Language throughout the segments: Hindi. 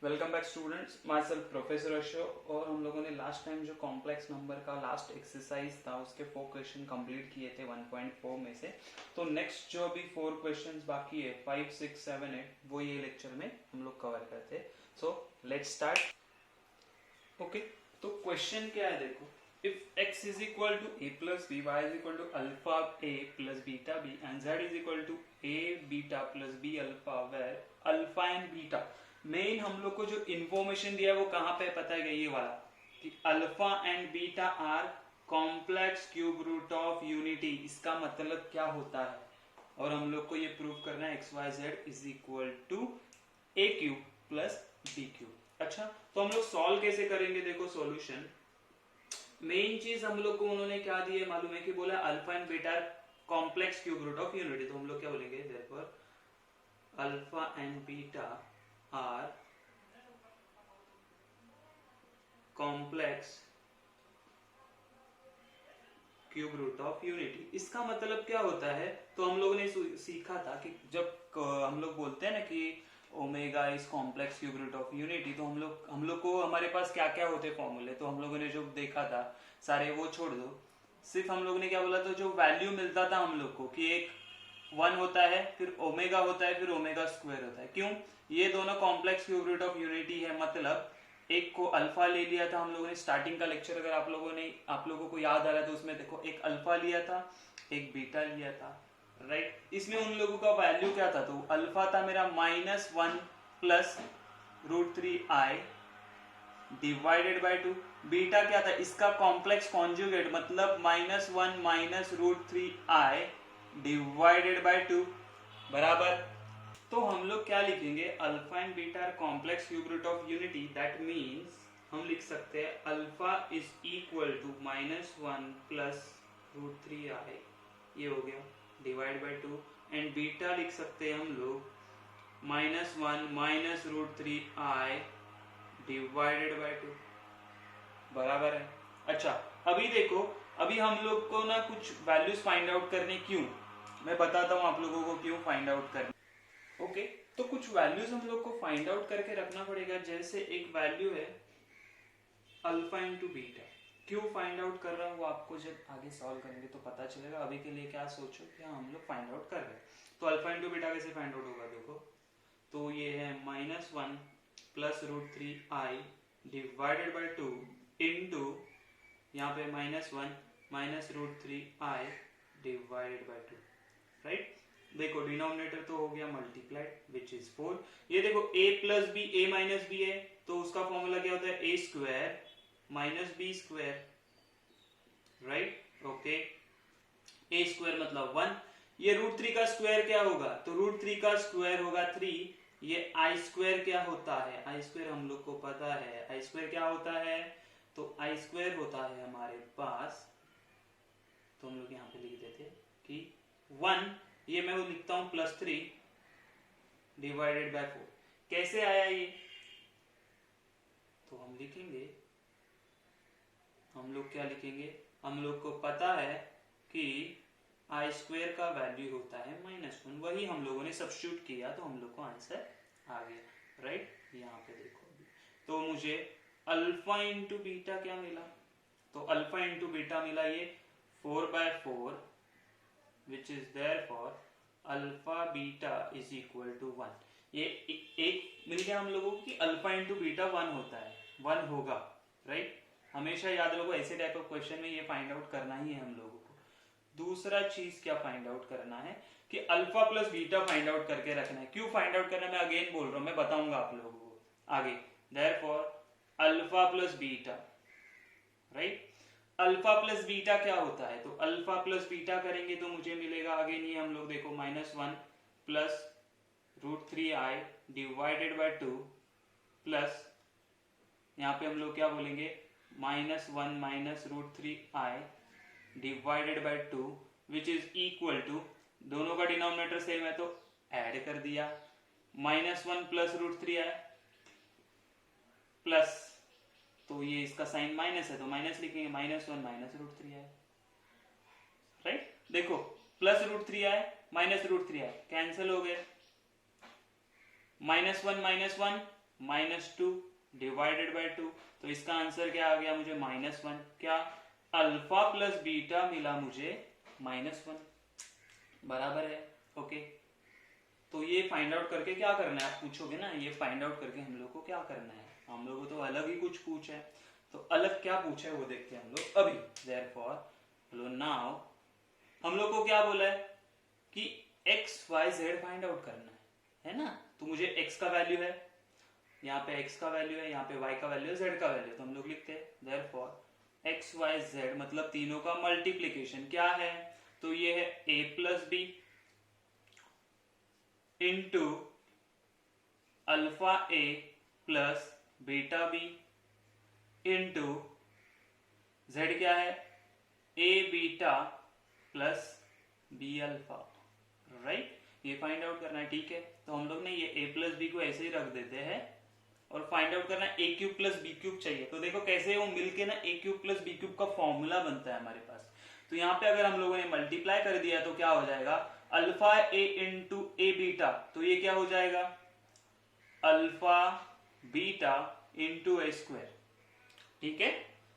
Welcome back students, my self professor Ashok. और हम लोगों ने लास्ट टाइम जो कॉम्प्लेक्स नंबर का लास्ट एक्सरसाइज था उसके 4 क्वेश्चन कंप्लीट किए थे 1.4 में से। तो नेक्स्ट जो अभी 4 क्वेश्चंस बाकी है 5, 6, 7, 8 वो ये लेक्चर में हम लोग कवर करते हैं। So let's start. ओके, तो क्वेश्चन क्या है देखो। If x is equal to a plus b, y is equal to alpha a plus beta b and z is equal to a beta plus b alpha, where alpha and beta main हम लोग को जो इन्फॉर्मेशन दिया है वो कहाँ पे पता है, ये वाला कि alpha and beta are complex cube root of unity. इसका मतलब क्या होता है और हम लोग को ये प्रूव करना है x y z is equal to a cube plus b cube. अच्छा, तो हम लोग सॉल्व कैसे करेंगे? देखो सॉल्यूशन, मेन चीज हम लोग को उन्होंने क्या दी है मालूम है कि बोला alpha and beta complex cube root of unity. तो हम लोग क्या बोलेंगे, therefore alpha and beta are complex cube root of unity. इसका मतलब क्या होता है? तो हम लोगों ने सीखा था कि जब हम लोग बोलते हैं ना कि omega is complex cube root of unity, तो हम लोग को हमारे पास क्या क्या होते फॉर्मूले, तो हम लोगों ने जो देखा था सारे वो छोड़ दो। सिर्फ हम लोगों ने क्या बोला था, जो वैल्यू मिलता था हम लोग को कि एक 1 होता है, फिर ओमेगा होता है, फिर ओमेगा स्क्वायर होता है। क्यों? ये दोनों complex cube root of unity है। मतलब एक को अल्फा ले लिया था हम लोगों ने स्टार्टिंग का लेक्चर, अगर आप लोगों को याद आ रहा है तो उसमें देखो एक अल्फा लिया था, एक बीटा लिया था, राइट। इसमें उन लोगों का वैल्यू क्या था? तो अल्फा था मेरा -1 plus √3i divided by 2। Beta क्या था? इसका कॉम्प्लेक्स कॉन्जुगेट, मतलब -1 माइनस √3i डिवाइडेड बाय 2 बराबर। तो हम लोग क्या लिखेंगे, alpha and beta are complex cube root of unity. That means हम लिख सकते हैं alpha is equal to -1 plus √3i, ये हो गया, डिवाइड बाय 2। एंड बीटा लिख सकते हैं हम लोग -1 माइनस √3i डिवाइडेड बाय 2 बराबर है। अच्छा, अभी देखो, अभी हम लोग को ना कुछ वैल्यूज फाइंड आउट करने, क्यों मैं बताता हूं आप लोगों को क्यों फाइंड आउट करने। ओके, तो कुछ वैल्यूज हम लोग को फाइंड आउट करके रखना पड़ेगा। जैसे एक वैल्यू है अल्फा इंटू बीटा। क्यों फाइंड आउट कर रहा हूँ वो आपको जब आगे सॉल्व करेंगे तो पता चलेगा। अभी के लिए क्या सोचो कि हम लोग फाइंड आउट कर रहे हैं। तो अल्फा इंटू बीटा कैसे फाइंड आउट होगा देखो, तो ये है -1 plus √3i divided by 2 into यहाँ पे -1 minus √3i divided by 2, right. देखो डिनोमिनेटर तो हो गया मल्टीप्लाइड विच इज 4। ये देखो a plus b, a minus b है, तो उसका फॉर्मूला क्या होता है, a square minus b square, right. Okay, a square मतलब 1। ये √3 का स्क्वायर क्या होगा, तो √3 का स्क्वायर होगा 3। ये आई स्क्वायर क्या होता है, आई स्क्वायर हम लोग को पता है, आई स्क्वायर क्या होता है, तो आई स्क्वायर होता है हमारे पास, तो हम लोग यहाँ पे लिख देते कि 1, ये मैं वो लिखता हूं +3 डिवाइडेड बाय 4। कैसे आया ये, तो हम लिखेंगे, हम लोग क्या लिखेंगे, हम लोग को पता है कि आई स्क्वायर का वैल्यू होता है -1, वही हम लोगों ने सब्स्टिट्यूट किया तो हम लोग को आंसर आ गया, राइट। यहाँ पे देखो, तो मुझे अल्फा इंटू बीटा क्या मिला, तो अल्फा इंटू बीटा मिला ये 4/4 which is therefore alpha beta is equal to 1। ये एक मिल गया हम लोगों को कि अल्फा इंटू बीटा 1 होता है, 1 होगा, राइट। हमेशा याद रखो ऐसे टाइप ऑफ क्वेश्चन में ये फाइंड आउट करना ही है हम लोगों को। दूसरा चीज क्या फाइंड आउट करना है कि alpha plus beta find out करके रखना है। क्यों फाइंड आउट करना है मैं अगेन बोल रहा हूं, मैं बताऊंगा आप लोगों को आगे। Therefore alpha plus beta, right. Alpha plus beta क्या होता है, तो अल्फा प्लस बीटा करेंगे तो मुझे मिलेगा अगेन ये हम लोग देखो -1 plus √3i divided by 2 plus यहाँ पे हम लोग क्या बोलेंगे -1 minus √3i divided by 2 which is equal to, दोनों का डिनोमिनेटर सेम है तो ऐड कर दिया, -1 प्लस √3i प्लस, तो ये इसका साइन माइनस है तो माइनस लिखेंगे, -1 माइनस √3i, राइट। देखो plus √3i minus √3i cancel हो गए, -1 माइनस 1 -2 डिवाइडेड बाय 2, तो इसका आंसर क्या आ गया मुझे -1। क्या अल्फा प्लस बीटा मिला मुझे -1, बराबर है। ओके, तो ये फाइंड आउट करके क्या करना है आप पूछोगे ना, ये फाइंड आउट करके हम लोग को क्या करना है, हम लोग को तो अलग ही कुछ पूछा है, तो अलग क्या पूछा है वो देखते हैं हम लोग अभी। देयरफॉर बोलो नाउ हम लोग को क्या बोला है कि x y z find out करना है ना। तो मुझे एक्स का वैल्यू है, यहाँ पे एक्स का वैल्यू है, यहाँ पे वाई का वैल्यू है, जेड का वैल्यू है, तो हम लोग लिखते हैं देयरफॉर एक्स वाई जेड मतलब तीनों का मल्टीप्लीकेशन क्या है, तो ये है A plus B into alpha A plus beta B into Z क्या है A beta plus B alpha, right. ये फाइंड आउट करना है, ठीक है। तो हम लोग ने ये ए प्लस बी को ऐसे ही रख देते हैं और फाइंड आउट करना है ए क्यूब प्लस बी क्यूब चाहिए। तो देखो कैसे वो मिलके ना ए क्यूब प्लस बी क्यूब का फॉर्मूला बनता है हमारे पास। तो यहाँ पे अगर हम लोगों ने मल्टीप्लाई कर दिया तो क्या हो जाएगा alpha a into a beta, तो ये क्या हो जाएगा alpha beta into a square, ठीक है।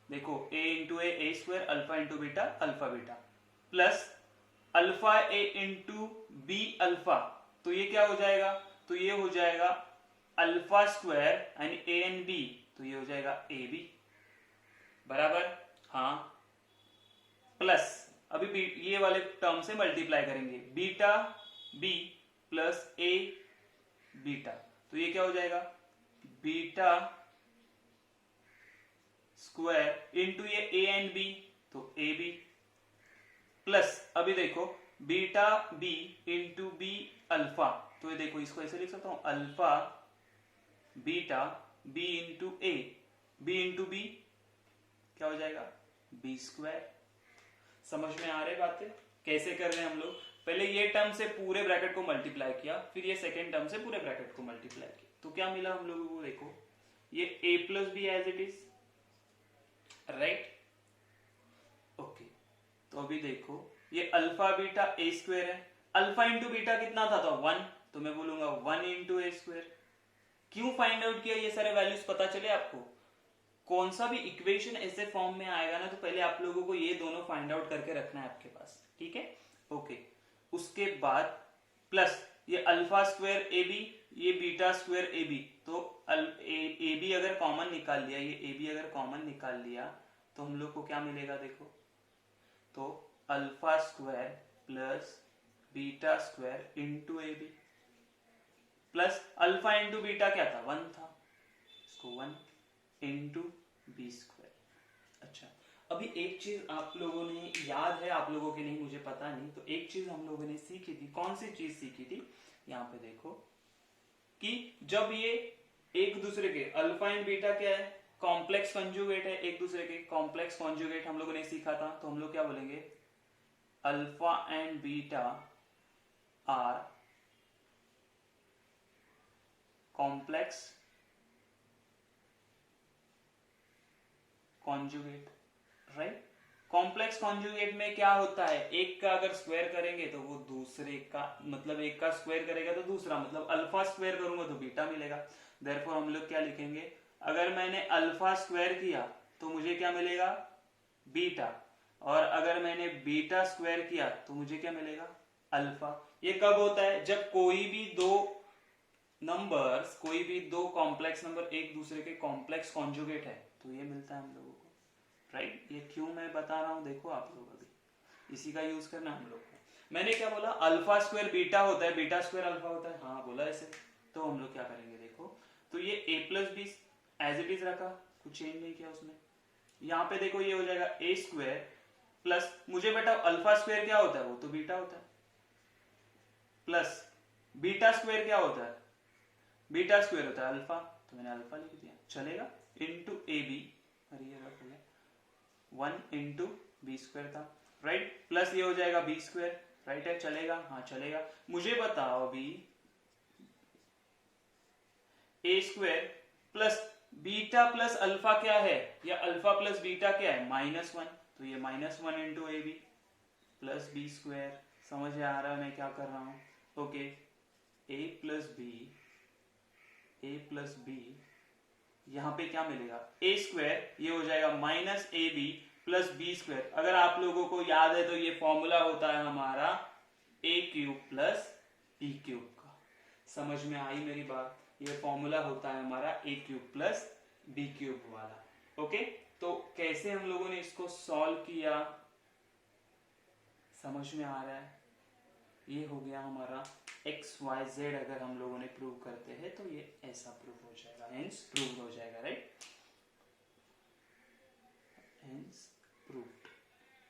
देखो a into a square, alpha into beta alpha beta, plus alpha a into b alpha, तो ये क्या हो जाएगा, तो ये हो जाएगा अल्फा स्क्वायर यानी ए एंड बी, तो ये हो जाएगा ए बी, बराबर। हाँ, प्लस अभी ये वाले टर्म से मल्टीप्लाई करेंगे बीटा बी प्लस ए बीटा, तो ये क्या हो जाएगा बीटा स्क्वायर इंटू ये ए एंड बी, तो ए बी, प्लस अभी देखो beta B into b alpha, तो ये देखो इसको ऐसे लिख सकता हूं alpha beta B into a, b into b क्या हो जाएगा बी स्क्वायर। समझ में आ रहे बातें कैसे कर रहे हैं हम लोग, पहले ये टर्म से पूरे ब्रैकेट को मल्टीप्लाई किया, फिर ये सेकेंड टर्म से पूरे ब्रैकेट को मल्टीप्लाई किया, तो क्या मिला हम लोगों को, देखो ये a plus b as it is, right. Okay, तो अभी देखो ये अल्फा बीटा ए स्क्वायर है, अल्फा इंटू बीटा कितना था तो 1, तो मैं बोलूंगा 1 इंटू ए स्क्वायर। क्यों फाइंड आउट किया, ये सारे वैल्यूज पता चले आपको। कौन सा भी इक्वेशन ऐसे फॉर्म में आएगा ना, तो पहले आप लोगों को ये दोनों फाइंड आउट करके रखना है आपके पास, ठीक है। ओके, उसके बाद प्लस ये अल्फा स्क्वायर ए बी, ये बीटा स्क्वायर ए बी, तो ए बी अगर कॉमन निकाल लिया, ये ए बी अगर कॉमन निकाल लिया तो हम लोग को क्या मिलेगा, देखो तो alpha square plus beta square into a b, plus alpha into beta क्या था 1 था, इसको 1 इंटू बी स्क्वायर। अच्छा, अभी एक चीज आप लोगों ने याद है, आप लोगों के नहीं मुझे पता नहीं, तो एक चीज हम लोगों ने सीखी थी, कौन सी चीज सीखी थी, यहाँ पे देखो कि जब ये एक दूसरे के अल्फा एंड बीटा क्या है कॉम्प्लेक्स कंजुगेट है, एक दूसरे के कॉम्प्लेक्स कंजुगेट हम लोगों ने सीखा था, तो हम लोग क्या बोलेंगे alpha and beta are complex conjugate, right. Complex conjugate में क्या होता है, एक का अगर स्क्वायर करेंगे तो वो दूसरे का, मतलब एक का स्क्वायर करेगा तो दूसरा, मतलब अल्फा स्क्वायर करूंगा तो बीटा मिलेगा। देयरफॉर हम लोग क्या लिखेंगे, अगर मैंने अल्फा स्क्वायर किया तो मुझे क्या मिलेगा बीटा, और अगर मैंने बीटा स्क्वायर किया तो मुझे क्या मिलेगा अल्फा। ये कब होता है, जब कोई भी दो नंबर्स, कोई भी दो कॉम्प्लेक्स नंबर एक दूसरे के कॉम्प्लेक्स कॉन्जुगेट है, तो ये मिलता है हम लोगों को, राइट। ये क्यों मैं बता रहा हूं, देखो आप लोग अभी इसी का यूज करना हम लोग को। मैंने क्या बोला अल्फा स्क्वायर बीटा होता है, बीटा स्क्वायर अल्फा होता है, हाँ बोला ऐसे। तो हम लोग क्या करेंगे, देखो तो ये a plus b as it is रखा, कुछ चेंज नहीं किया उसमें। यहाँ पे देखो ये हो जाएगा ए स्क्वायर प्लस, मुझे बेटा अल्फा स्क्वायर क्या होता है, वो तो बीटा होता है, प्लस बीटा स्क्वायर क्या होता है, बीटा स्क्वायर होता है अल्फा, तो मैंने अल्फा लिख दिया, चलेगा। इंटू ए बी, अरे ये रख लिया 1 इंटू बी स्क्वायर था, राइट, प्लस ये हो जाएगा बी स्क्वायर, राइट है, चलेगा, हाँ चलेगा। मुझे बताओ अभी A square plus beta plus alpha क्या है, या अल्फा प्लस बीटा क्या है -1, तो ये -1 into a b plus b square. समझ आ रहा है मैं क्या कर रहा हूं, okay. A plus b a plus b, यहाँ पे क्या मिलेगा ए स्क्वायर, ये हो जाएगा minus a b plus b square. अगर आप लोगों को याद है तो ये फॉर्मूला होता है हमारा ए क्यूब प्लस बी क्यूब का। समझ में आई मेरी बात? ये फॉर्मूला होता है हमारा ए क्यूब प्लस बी क्यूब वाला। ओके, तो कैसे हम लोगों ने इसको सॉल्व किया समझ में आ रहा है? ये हो गया हमारा एक्स वाई जेड। अगर हम लोगों ने प्रूव करते हैं तो ये ऐसा प्रूव हो जाएगा, हेंस प्रूव हो जाएगा, राइट? Hence proved.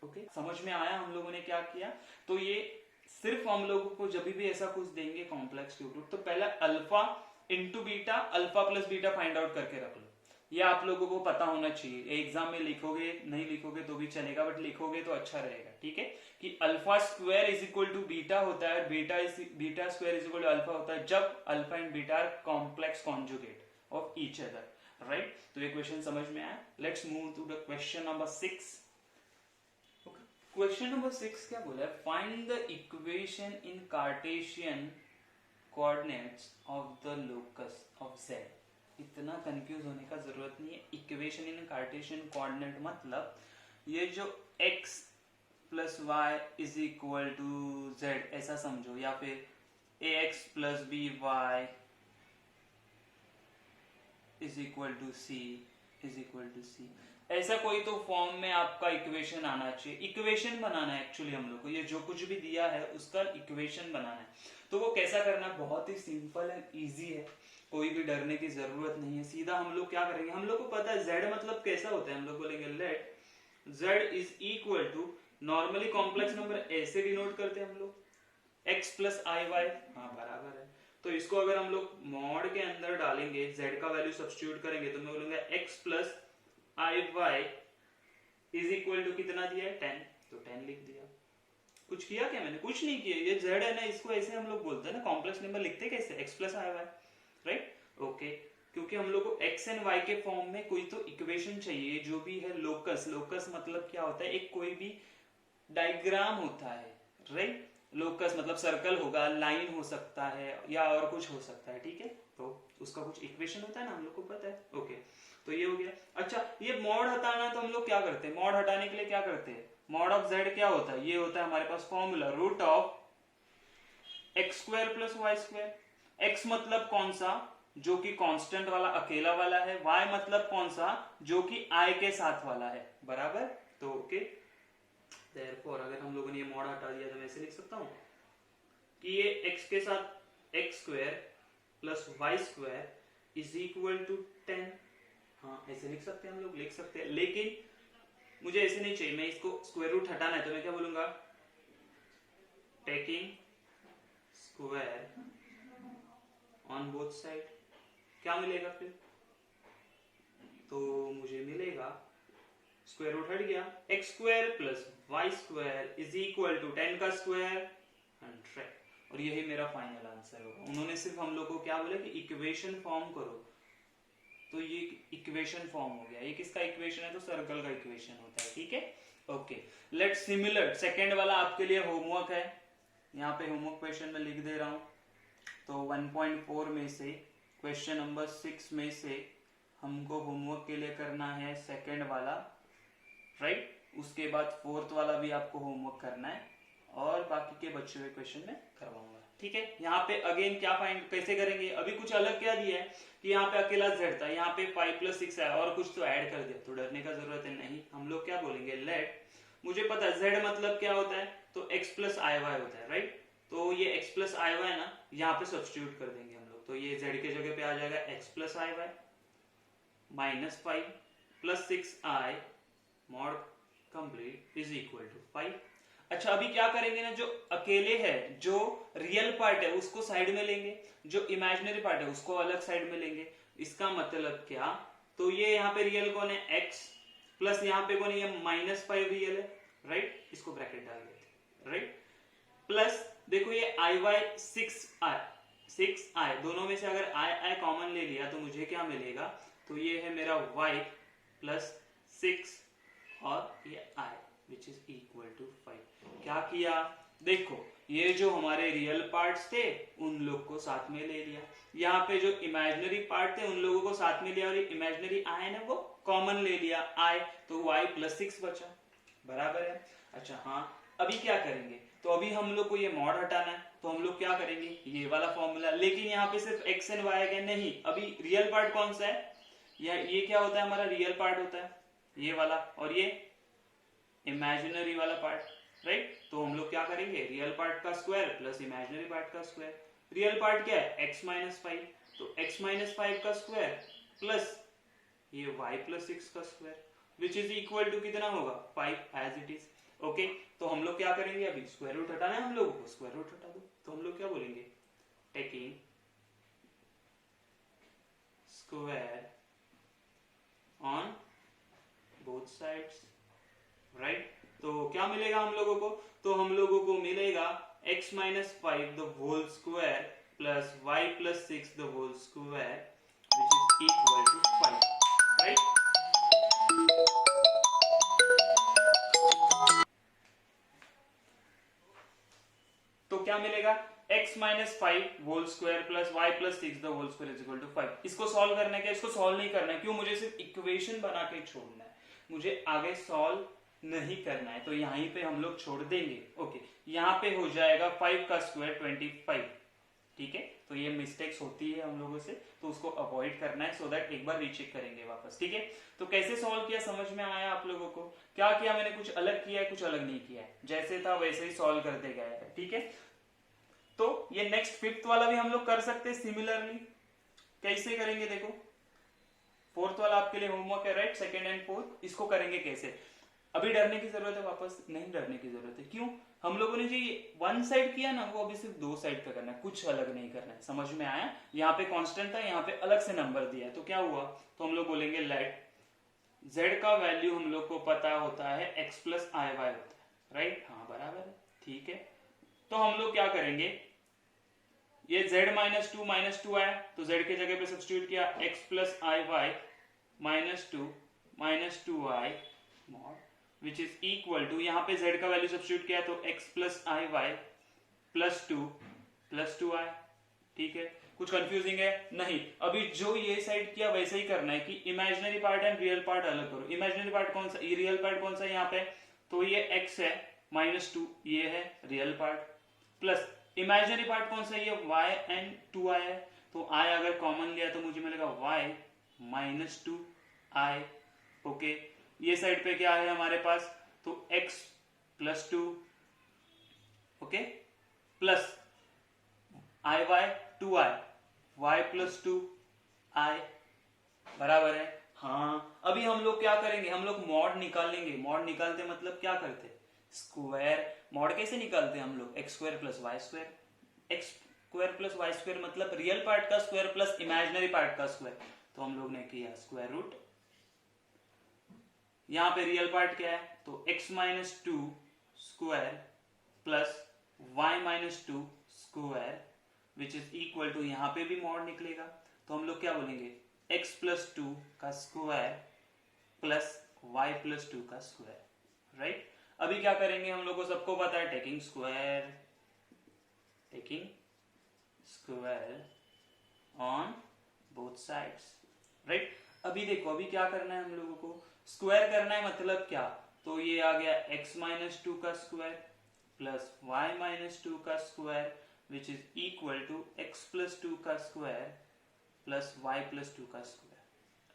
ओके, समझ में आया हम लोगों ने क्या किया? तो ये सिर्फ हम लोगों को जब भी ऐसा कुछ देंगे कॉम्प्लेक्स क्यूब रूट, तो पहले alpha into beta, alpha plus beta find out करके रख लो। ये आप लोगों को पता होना चाहिए। एग्जाम में लिखोगे, नहीं लिखोगे तो भी चलेगा, बट लिखोगे तो अच्छा रहेगा, ठीक है? कि alpha square is equal to beta होता है, beta square is equal to alpha होता है जब alpha and beta are complex conjugate of each other, right? तो ये क्वेश्चन समझ में आया। Let's move to the question number 6। Question number 6 क्या बोला है? Find the equation in Cartesian coordinates of the locus of z. इतना कंफ्यूज होने का जरूरत नहीं है। इक्वेशन इन कार्टेशियन कोऑर्डिनेट मतलब ये जो x plus Y is equal to Z ऐसा समझो, या फिर ax plus B Y is equal to C is equal to C, ऐसा कोई तो फॉर्म में आपका इक्वेशन आना चाहिए। इक्वेशन बनाना है एक्चुअली हम लोग को, ये जो कुछ भी दिया है उसका इक्वेशन बनाना है। तो वो कैसा करना? बहुत ही सिंपल एंड इजी है, कोई भी डरने की जरूरत नहीं है। सीधा हम लोग क्या करेंगे, हम लोग को पता है z मतलब कैसा होता है। हम लोग बोलेंगे let z is equal to, normally complex number ऐसे डिनोट करते हैं हम लोग x प्लस आई वाई, हाँ बराबर है। तो इसको अगर हम लोग मॉड के अंदर डालेंगे, z का वैल्यू सब्स्टिट्यूट करेंगे, तो मैं बोलूंगा x plus I y is equal to कितना दिया है 10, तो 10 लिख दिया। कुछ किया क्या मैंने? कुछ नहीं किया। ये z है ना, इसको ऐसे हम लोग बोलते हैं ना, कॉम्प्लेक्स नंबर लिखते कैसे? x प्लस आई वाई, राइट? ओके, क्योंकि हम लोग को x एंड y के फॉर्म में कोई तो इक्वेशन चाहिए जो भी है लोकस। लोकस मतलब क्या होता है? एक कोई भी डायग्राम होता है, राइट? लोकस मतलब सर्कल होगा, लाइन हो सकता है या और कुछ हो सकता है, ठीक है? तो उसका कुछ इक्वेशन होता है ना, हम लोग को पता है। ओके, तो ये हो गया। अच्छा, ये मॉड हटाना तो हम लोग क्या करते हैं? मॉड हटाने के लिए क्या करते हैं? मॉड ऑफ z क्या होता है? ये होता है हमारे पास formula root of X square plus Y square. x मतलब कौन सा? जो कि कांस्टेंट वाला अकेला वाला है। y मतलब कौन सा? जो कि i के साथ वाला है, बराबर? तो ओके, देयरफॉर अगर हम लोगों ने ये मॉड हटा दिया तो मैं ऐसे लिख सकता हूं कि ये x के साथ x square plus Y square is equal to 10। हाँ, ऐसे लिख सकते हैं, हम लोग लिख सकते हैं, लेकिन मुझे ऐसे नहीं चाहिए। मैं इसको स्क्वायर रूट हटाना है, तो मैं क्या बोलूंगा? Taking square on both side. क्या मिलेगा फिर? तो मुझे मिलेगा स्क्वायर रूट हट गया, x square plus Y square is equal to 10 का स्क्वायर 100, और यही मेरा फाइनल आंसर होगा। उन्होंने सिर्फ हम लोग को क्या बोला कि इक्वेशन फॉर्म करो, तो ये इक्वेशन फॉर्म हो गया। ये किसका इक्वेशन है? तो सर्कल का इक्वेशन होता है, ठीक है? ओके, लेट सिमिलर सेकेंड वाला आपके लिए होमवर्क है। यहाँ पे होमवर्क क्वेश्चन में लिख दे रहा हूं। तो 1.4 में से क्वेश्चन नंबर 6 में से हमको होमवर्क के लिए करना है सेकेंड वाला, राइट? उसके बाद फोर्थ वाला भी आपको होमवर्क करना है, और बाकी के बचे हुए क्वेश्चन में करवाऊंगा, ठीक है? यहाँ पे अगेन क्या फाइंड कैसे करेंगे? अभी कुछ अलग क्या दिया है कि यहाँ पे अकेला z था, यहाँ पे 5 प्लस 6 है और कुछ तो ऐड कर दिया, तो डरने का जरूरत है नहीं। हम लोग क्या बोलेंगे? लेट, मुझे पता है z मतलब क्या होता है, तो x प्लस आई वाई होता है, राइट? तो ये x प्लस आई वाई ना यहाँ पे सब्स्टिट्यूट कर देंगे हम लोग, तो ये z के जगह पे आ जाएगा x plus I y minus 5 plus 6i mod complete is equal to 5। अच्छा, अभी क्या करेंगे ना, जो अकेले है, जो रियल पार्ट है उसको साइड में लेंगे, जो इमेजिनरी पार्ट है उसको अलग साइड में लेंगे। इसका मतलब क्या? तो ये यहाँ पे रियल कौन है? x, प्लस यहाँ पे कौन है? ये -5 रियल है, राइट? इसको ब्रैकेट डाल देते, राइट? प्लस देखो ये आई वाई 6i, दोनों में से अगर i कॉमन ले लिया तो मुझे क्या मिलेगा? तो ये है मेरा y प्लस 6 और ये i which is equal to 5। क्या किया? देखो ये जो हमारे रियल पार्ट्स थे उन लोग को साथ में ले लिया, यहाँ पे जो इमेजिनरी पार्ट थे उन लोगों को साथ में लिया, और ये इमेजिनरी आई ना वो कॉमन ले लिया आई, तो y प्लस 6 बचा, बराबर है। अच्छा हाँ, अभी क्या करेंगे, तो अभी हम लोग को ये मॉड हटाना है, तो हम लोग क्या करेंगे, ये वाला फॉर्मूला, लेकिन यहाँ पे सिर्फ x एंड y है, नहीं, अभी रियल पार्ट कौन सा है, या ये क्या होता है, हमारा रियल पार्ट होता है ये वाला, और ये इमेजिनरी वाला पार्ट, राइट। तो हम लोग क्या करेंगे, रियल पार्ट का स्क्वायर प्लस इमेजिनरी पार्ट का स्क्वायर। रियल पार्ट क्या है, x माइनस 5, तो x माइनस 5 का स्क्वायर प्लस ये y प्लस 6 का square, which is equal to कितना होगा, 5 एज इट इज। ओके, तो हम लोग क्या करेंगे, अभी स्क्वायर रूट हटाना है हम लोगों को, स्क्वायर रूट हटा दो, तो हम लोग क्या बोलेंगे, taking square on both sides, right. तो क्या मिलेगा हम लोगों को, तो हम लोगों को मिलेगा x minus 5 the whole square plus y plus 6 the whole square which is equal to 5, right. तो क्या मिलेगा, x minus 5 whole square plus y plus 6 the whole square is equal to 5। इसको सॉल्व करना है क्या, इसको सॉल्व नहीं करना है, क्यों, मुझे सिर्फ इक्वेशन बना के छोड़ना है, मुझे आगे सॉल्व नहीं करना है, तो यहीं पे हम लोग छोड़ देंगे। ओके, यहाँ पे हो जाएगा 5 का स्क्वायर 25, ठीक है। तो ये मिस्टेक्स होती है हम लोगों से, तो उसको अवॉइड करना है, सो दैट एक बार रीचेक करेंगे वापस, ठीक है। तो कैसे सॉल्व किया समझ में आया आप लोगों को, क्या किया मैंने, कुछ अलग किया है, कुछ अलग नहीं किया है, जैसे था वैसे ही सॉल्व करते गए हैं, ठीक है। तो ये नेक्स्ट फिफ्थ वाला भी हम लोग कर सकते हैं सिमिलरली, कैसे करेंगे देखो, फोर्थ वाला आपके लिए होमवर्क है, राइट, सेकंड एंड फोर्थ, इसको करेंगे कैसे। अभी डरने की जरूरत है, वापस नहीं डरने की जरूरत है, क्यों, हम लोगों ने जो ये वन साइड किया ना, वो अभी सिर्फ दो साइड पे करना है, कुछ अलग नहीं करना है, समझ में आया। यहाँ पे कांस्टेंट था, यहाँ पे अलग से नंबर दिया है, तो क्या हुआ, तो हम लोग बोलेंगे लेट z का वैल्यू हम लोग को पता होता है x प्लस आई वाई होता है, राइट, हाँ बराबर है, ठीक है। तो हम लोग क्या करेंगे, ये z माइनस टू आया, तो z के जगह पे सब्स्टिट्यूट किया x plus I y minus two i mod which is equal to, यहाँ पे z का वैल्यू सब्स्टिट्यूट किया तो x plus I y plus two i, ठीक है। कुछ कंफ्यूजिंग है नहीं, अभी जो ये साइड किया वैसे ही करना है कि imaginary part and real part अलग करो। इमेजिनरी पार्ट कौन सा, ये रियल पार्ट कौन सा है यहाँ पे, तो ये x है -2, ये है real part, plus imaginary part कौन सा है, ये y एंड 2i है, तो i अगर कॉमन लिया तो मुझे मिलेगा y -2i। ओके, ये साइड पे क्या है हमारे पास, तो x प्लस 2, ओके, प्लस आई Y 2i y plus 2i, बराबर है। हाँ, अभी हम लोग क्या करेंगे, हम लोग मॉड निकालेंगे, मॉड निकालते मतलब क्या करते, स्क्वायर। मॉड कैसे निकालते हैं हम लोग, x square plus Y square, x square plus Y square मतलब रियल पार्ट का स्क्वायर प्लस इमेजिनरी पार्ट का स्क्वायर, तो हम लोग ने किया स्क्वायर रूट। यहाँ पे रियल पार्ट क्या है, तो x minus 2 square plus y minus 2 square which is equal to, यहाँ पे भी मॉड निकलेगा, तो हम लोग क्या बोलेंगे, x प्लस 2 का स्क्वायर प्लस y प्लस 2 का स्क्वायर, राइट। अभी क्या करेंगे, हम लोग को सबको पता है taking square on both sides, right. अभी देखो, अभी क्या करना है हम लोगों को, स्क्वायर करना है, मतलब क्या, तो ये आ गया x माइनस 2 का स्क्वायर प्लस y माइनस 2 का square which is equal to x plus 2 का स्क्वायर प्लस y प्लस 2 का स्क्वायर।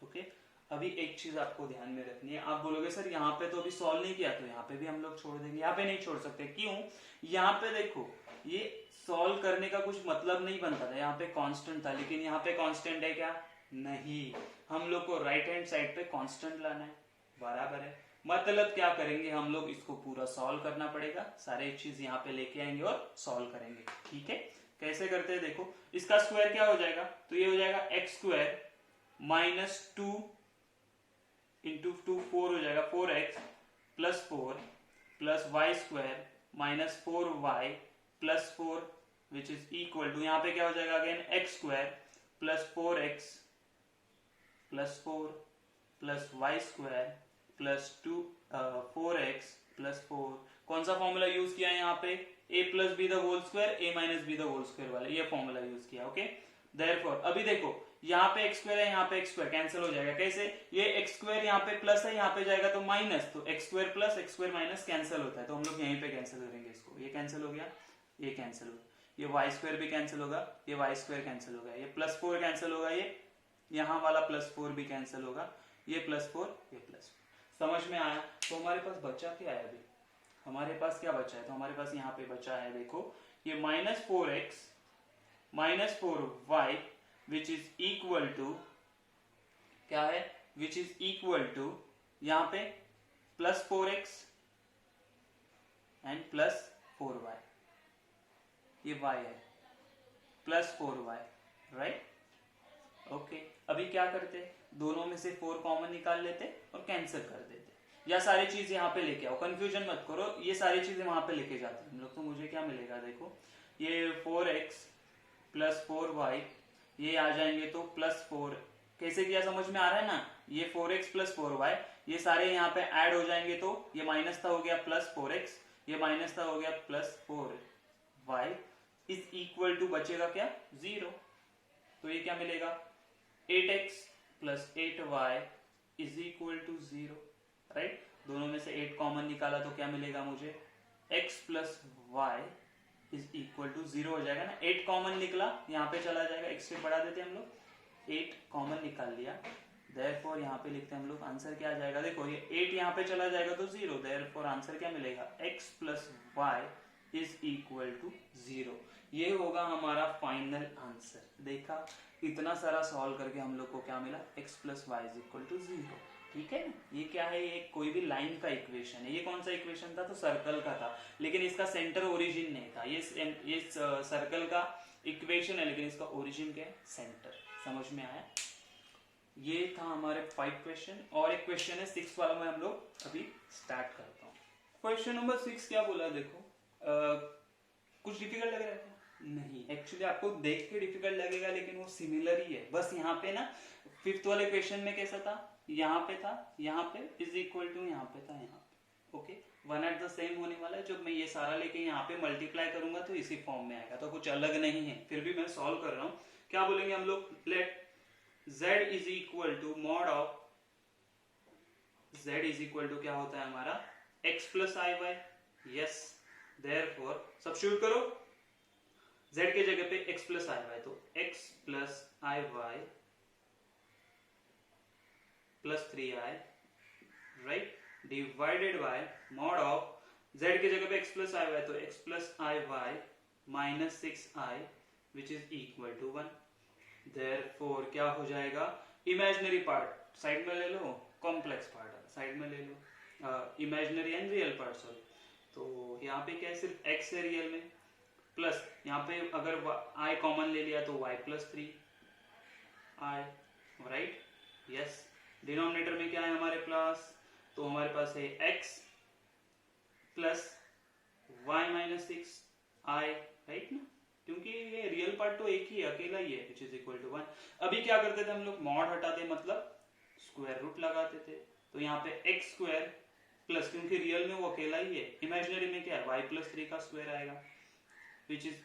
ओके, अभी एक चीज आपको ध्यान में रखनी है, आप बोलोगे सर यहाँ पे तो अभी सॉल्व नहीं किया, तो यहाँ पे भी हम लोग छोड़ देंगे, यहाँ पे नहीं छोड़ सकते, क्यों, यहाँ पे देखो ये सॉल्व करने का कुछ मतलब नहीं बनता था, यहाँ पे कांस्टेंट था, लेकिन यहाँ पे कांस्टेंट है क्या, नहीं, हम लोग को राइट हैंड साइड पे कांस्टेंट लाना है, बराबर है। मतलब क्या करेंगे, हम लोग इसको पूरा सॉल्व करना पड़ेगा, सारे चीज यहाँ पे लेके आएंगे और सॉल्व करेंगे, ठीक है। कैसे करते हैं देखो, इसका स्क्वायर क्या हो जाएगा, तो ये हो जाएगा एक्स स्क्वायर माइनस 2 इंटू 2 4 हो जाएगा, 4x plus 4 plus Y square minus 4y plus 4 which is equal to, यहाँ पे क्या हो जाएगा again x square plus 4x plus 4 plus Y square plus 4x plus 4 कौन सा फॉर्मूला यूज किया है यहाँ पे, a plus b the whole square a minus b the whole square वाला ये फॉर्मूला यूज किया। ओके, देयरफॉर अभी देखो यहाँ पे एक्स स्क्वायर है, यहाँ पे एक्स स्क्वायर कैंसिल हो जाएगा। कैसे, ये एक्स स्क्वायर यहाँ पे प्लस है, यहाँ पे जाएगा तो माइनस, तो x square plus x square minus cancel होता है, तो हम लोग यहीं पे कैंसिल करेंगे इसको। ये कैंसिल हो गया, ये कैंसिल हो गया, ये वाई स्क्वायर भी कैंसिल होगा, ये वाई स्क्वायर कैंसिल होगा, ये प्लस 4 कैंसिल होगा, ये यहाँ वाला प्लस 4 भी कैंसिल होगा, ये प्लस 4, ये प्लस 4। समझ में आया? तो हमारे पास बचा क्या है अभी, हमारे पास क्या बचा है, तो हमारे पास यहाँ पे बचा है देखो ये -4x -4y which is equal to क्या है, विच इज इक्वल टू यहाँ पे +4x एंड +4y, ये y है, +4y, राइट। ओके, अभी क्या करते, दोनों में से 4 कॉमन निकाल लेते और कैंसिल कर देते, या सारी चीज यहाँ पे लेके आओ, कंफ्यूजन मत करो, ये सारी चीजें वहां पे लेके जाते हैं हम लोग। तो मुझे क्या मिलेगा देखो, ये 4x +4y ये आ जाएंगे तो +4, कैसे किया समझ में आ रहा है ना, ये 4x +4y ये सारे यहाँ पे ऐड हो जाएंगे, तो ये माइनस था हो गया +4x, ये माइनस था हो गया +4y इज इक्वल टू बचेगा क्या 0, तो ये क्या मिलेगा 8x + 8y is equal to 0, right. दोनों में से 8 कॉमन निकाला तो क्या मिलेगा मुझे, x + y is equal to 0 हो जाएगा ना, 8 कॉमन निकला यहाँ पे चला जाएगा, x से बढ़ा देते हैं हम लोग, 8 कॉमन निकाल लिया, देयरफॉर यहाँ पे लिखते हैं हम लोग आंसर क्या आ जाएगा, देखो ये 8 यहाँ पे चला जाएगा तो 0, देयरफॉर आंसर क्या मिलेगा x + y is equal to 0। ये होगा हमारा फाइनल आंसर। देखा, इतना सारा सॉल्व करके हम लोग को क्या मिला, x + y is equal to 0, ठीक है। ये क्या है, ये कोई भी लाइन का इक्वेशन है। ये कौन सा इक्वेशन था, तो सर्कल का था, लेकिन इसका सेंटर ओरिजिन नहीं था। ये सर्कल का इक्वेशन है, लेकिन इसका ओरिजिन क्या है, सेंटर। समझ में आया? ये था हमारे 5 क्वेश्चन, और एक क्वेश्चन है 6 वाला, मैं हम लोग अभी स्टार्ट करता हूँ। क्वेश्चन नंबर 6 क्या बोला देखो, कुछ डिफिकल्ट लग रहा है? नहीं, एक्चुअली आपको देख के डिफिकल्ट लगेगा, लेकिन वो सिमिलर ही है। बस यहाँ पे ना 5th वाले क्वेश्चन में कैसा था, यहाँ पे था, यहाँ पे इज इक्वल टू यहाँ पे था, यहाँ पे ओके, 1 एट द सेम होने वाला है। जब मैं ये सारा लेके यहाँ पे मल्टीप्लाई करूंगा तो इसी फॉर्म में आएगा, तो कुछ अलग नहीं है। फिर भी मैं सॉल्व कर रहा हूँ। क्या बोलेंगे हम लोग, let z is equal to mod of z is equal to क्या होता है हमारा, x + iy। Yes, therefore substitute करो z के जगह पे x + iy, तो x + iy + 3i, right, divided bye mod of z के जगह पे x + iy, तो x + iy - 6i which is equal to 1। Therefore क्या हो जाएगा, इमेजिनरी पार्ट साइड में ले लो, कॉम्प्लेक्स पार्ट साइड में ले लो, imaginary and real part sorry. तो यहाँ पे क्या है, सिर्फ x है रियल में, प्लस यहाँ पे अगर i कॉमन ले लिया तो y + 3i, right. Yes, denominator में क्या है हमारे पास, तो हमारे पास है x + y - 6i, राइट ना, क्योंकि ये रियल पार्ट तो एक ही है, अकेला ही है, विच इज इक्वल टू 1। अभी क्या करते थे हम लोग, मॉड हटाते मतलब स्क्वायर रूट लगाते थे, तो यहाँ पे x² प्लस, क्योंकि रियल में वो अकेला ही है, इमेजिनरी में क्या है y + 3 का स्क्वायर आएगा, which is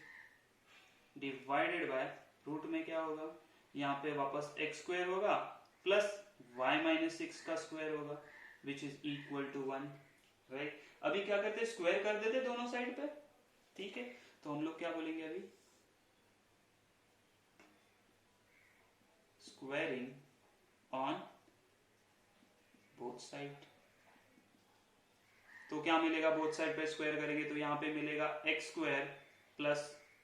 divided by root में क्या होगा, यहाँ पे वापस x² होगा प्लस y - 6 का स्क्वायर होगा, which is equal to 1, right. अभी क्या करते, स्क्वायर कर देते दोनों साइड पे, ठीक है। तो हम लोग क्या बोलेंगे अभी, स्क्वायरिंग ऑन बोथ साइड। तो क्या मिलेगा, बोथ साइड पे स्क्वायर करेंगे तो यहाँ पे मिलेगा x² +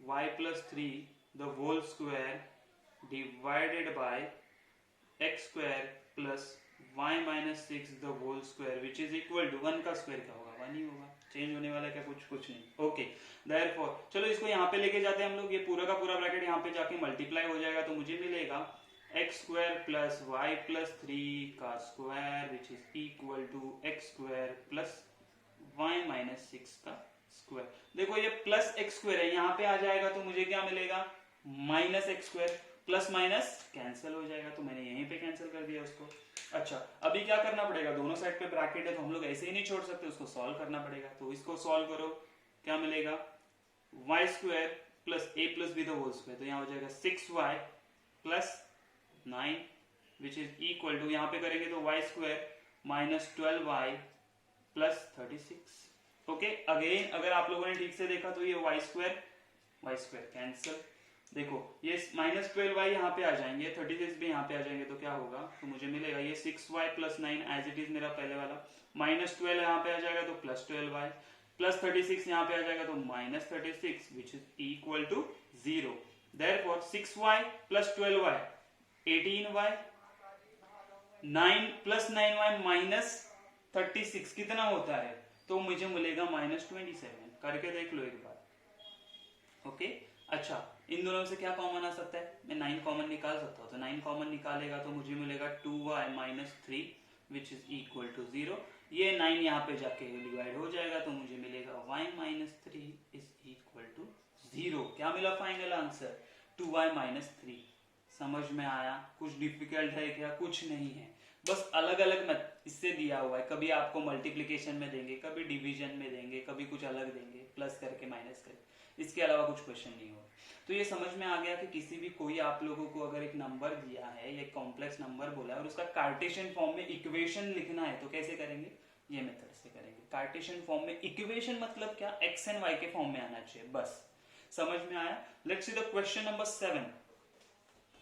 y + 3 the whole square divided by x² + y - 6 the whole square, which is equal to 1 का स्क्वायर क्या होगा, 1 ही होगा, चेंज होने वाला क्या, कुछ नहीं। ओके, देयरफॉर चलो इसको यहाँ पे लेके जाते हैं हम लोग, ये पूरा का पूरा ब्रैकेट यहाँ पे जाके मल्टीप्लाई हो जाएगा, तो मुझे मिलेगा x² + y + 3 का square, which is equal to x² + y - 6 का स्क्वायर। देखो ये +x² है, यहाँ पे आ जाएगा तो मुझे क्या मिलेगा, -x²। प्लस माइनस कैंसिल हो जाएगा, तो मैंने यहीं पे कैंसिल कर दिया उसको। अच्छा, अभी क्या करना पड़ेगा, दोनों साइड पे ब्रैकेट है तो हम लोग ऐसे ही नहीं छोड़ सकते, उसको सॉल्व करना पड़ेगा। तो इसको सॉल्व करो, क्या मिलेगा, y square plus a plus b the whole square, तो यहाँ हो जाएगा 6y plus 9 which is equal to, यहाँ पे करेंगे तो y square minus 12y plus 36। Okay, again अगर आप लोगों ने ठीक से देखा तो ये वाई स्क्वायर कैंसिल, देखो ये माइनस 12y यहाँ पे आ जाएंगे, 36 भी यहाँ पे आ जाएंगे, तो क्या होगा, तो मुझे मिलेगा ये 6y plus 9 as it is मेरा पहले वाला, माइनस 12 यहाँ पे आ जाएगा तो प्लस 12y प्लस 36 यहाँ पे आ जाएगा तो minus 36 which is equal to 0। Therefore 6y plus 12y 18y, 9 plus 9y minus 36 कितना होता है, तो मुझे मिलेगा माइनस 27। करके देख लो एक बार। ओके, अच्छा इन दोनों से क्या कॉमन आ सकता है, मैं 9 कॉमन निकाल सकता हूँ, तो 9 कॉमन निकालेगा तो मुझे मिलेगा 2y minus 3 which is equal to 0। ये 9 यहाँ पे जाके डिवाइड हो जाएगा तो मुझे मिलेगा y minus 3 is equal to 0। क्या मिला फाइनल आंसर, 2y माइनस 3। समझ में आया, कुछ डिफिकल्ट है क्या, कुछ नहीं है, बस अलग अलग मत इससे दिया हुआ है, कभी आपको मल्टीप्लिकेशन में देंगे, कभी डिवीजन में देंगे, कभी कुछ अलग देंगे, प्लस करके माइनस करके, इसके अलावा कुछ क्वेश्चन नहीं होगा। तो ये समझ में आ गया कि किसी भी कोई आप लोगों को अगर एक नंबर दिया है, ये कॉम्प्लेक्स नंबर बोला है और उसका कार्टेशियन फॉर्म में इक्वेशन लिखना है, तो कैसे करेंगे, ये मेथड से करेंगे। कार्टेशियन फॉर्म में इक्वेशन मतलब क्या, एक्स एंड वाई के फॉर्म में आना चाहिए, बस समझ में आया। Let's see the question number 7।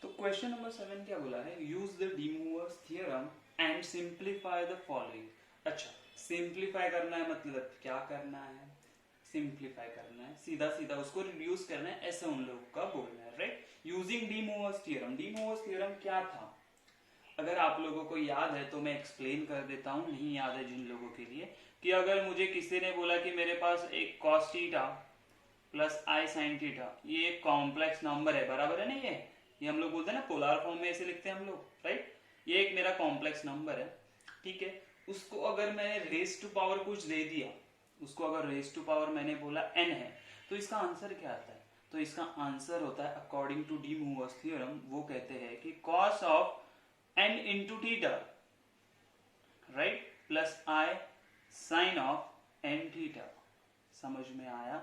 तो क्वेश्चन नंबर 7 क्या बोला है, use the D Moivre's theorem and simplify the following. अच्छा, सिंप्लीफाई करना है मतलब क्या करना है, सिंप्लीफाई करना है, सीधा सीधा उसको रिड्यूस करना है, ऐसा उन लोगों का बोलना है, right. Using D Moivre's theorem, De Moivre's theorem क्या था, अगर आप लोगों को याद है तो मैं एक्सप्लेन कर देता हूं, नहीं याद है जिन लोगों के लिए, कि अगर मुझे किसी ने बोला कि मेरे पास एक cos थीटा प्लस आई साइन थीटा, ये एक कॉम्प्लेक्स नंबर है, बराबर है ना, ये हम लोग बोलते हैं ना पोलर फॉर्म में ऐसे लिखते हैं हम लोग, राइट। ये एक मेरा कॉम्प्लेक्स नंबर है, ठीक है, उसको अगर मैंने रेस टू पावर कुछ दे दिया, उसको अगर रेस टू पावर मैंने बोला n है, तो इसका आंसर क्या आता है, तो इसका आंसर होता है according to D Moivre's theorem, वो कहते हैं कि cos of n into theta, right, plus I sine of n theta. समझ में आया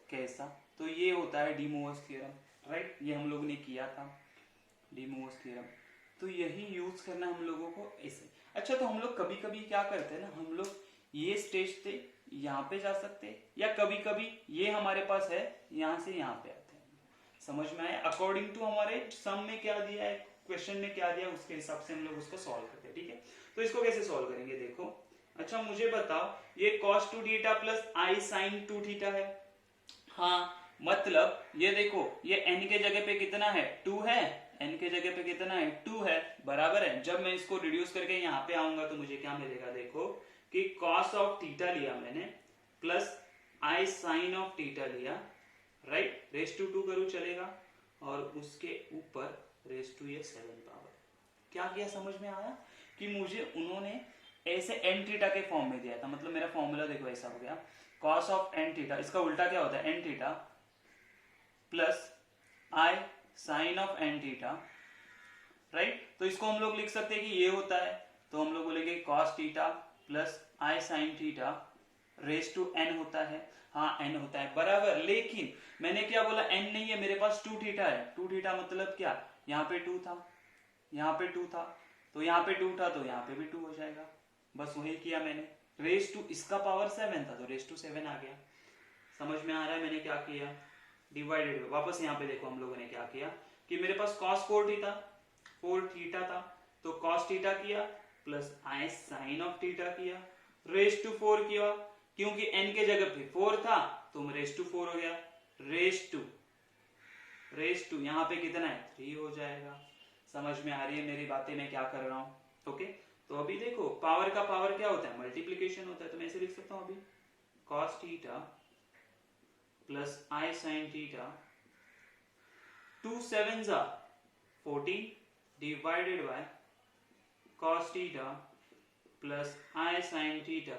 कैसा, तो ये होता है डी मूवर्स थ्योरम, राइट, ये हम लोग ने किया था डी मूवर्स थ्योरम, तो यही यूज करना हम लोगों को ऐसे। अच्छा, तो हम लोग कभी कभी क्या करते हैं ना, हम लोग ये स्टेज से यहाँ पे जा सकते हैं, या कभी कभी ये हमारे पास है, यहाँ से यहाँ पे आते हैं। समझ में आया, अकॉर्डिंग टू हमारे सम में क्या दिया है, क्वेश्चन में क्या दिया, उसके हिसाब से हम लोग उसको सॉल्व करते हैं, ठीक है। तो इसको कैसे सॉल्व करेंगे, देखो। अच्छा, मुझे बताओ, ये cos 2 थीटा प्लस आई साइन 2 थीटा है, हाँ, मतलब ये देखो, ये n के जगह पे कितना है, 2 है, n के जगह पे कितना है, 2 है, बराबर है। जब मैं इसको रिड्यूस करके यहाँ पे आऊंगा तो मुझे क्या मिलेगा, देखो कि cos ऑफ थीटा लिया मैंने plus I sine of theta लिया, राइट, रेस टू 2 करूँ चलेगा, और उसके ऊपर रेस टू ये 7 पावर। क्या किया, समझ में आया कि मुझे उन्होंने ऐसे n थीटा के फॉर्म में दिया था, मतलब मेरा फॉर्मूला देखो ऐसा हो गया, cos ऑफ n थीटा, इसका उल्टा क्या होता है, n theta plus I sine of n theta, right. तो इसको हम लोग लिख सकते हैं कि ये होता है, तो हम लोग बोलेंगे cos theta plus I sine theta raise to n होता है, हाँ n होता है, बराबर। लेकिन मैंने क्या बोला, n नहीं है, मेरे पास 2 थीटा है, 2 थीटा मतलब क्या, यहाँ पे 2 था, यहाँ पे 2 था, तो यहाँ पे 2 था तो यहाँ पे भी 2 हो जाएगा, बस वही किया मैंने। रेस टू इसका पावर 7 था तो रेस टू 7 आ गया। समझ में आ रहा है मैंने क्या किया, डिवाइडेड। वापस यहाँ पे देखो हम लोगों ने क्या किया कि मेरे पास cos 4 थीटा था, तो cos थीटा किया plus I sine of theta किया, रेस टू 4 किया, क्योंकि n के जगह पे 4 था तो रेस टू 4 हो गया, रेस टू यहाँ पे कितना है, 3 हो जाएगा। समझ में आ रही है मेरी बातें, मैं क्या कर रहा हूँ, ओके। तो अभी देखो, पावर का पावर क्या होता है, मल्टीप्लीकेशन होता है, तो मैं ऐसे लिख सकता हूँ अभी cos theta plus I sine theta, 2 7s are 14 divided by cos theta plus I sine theta,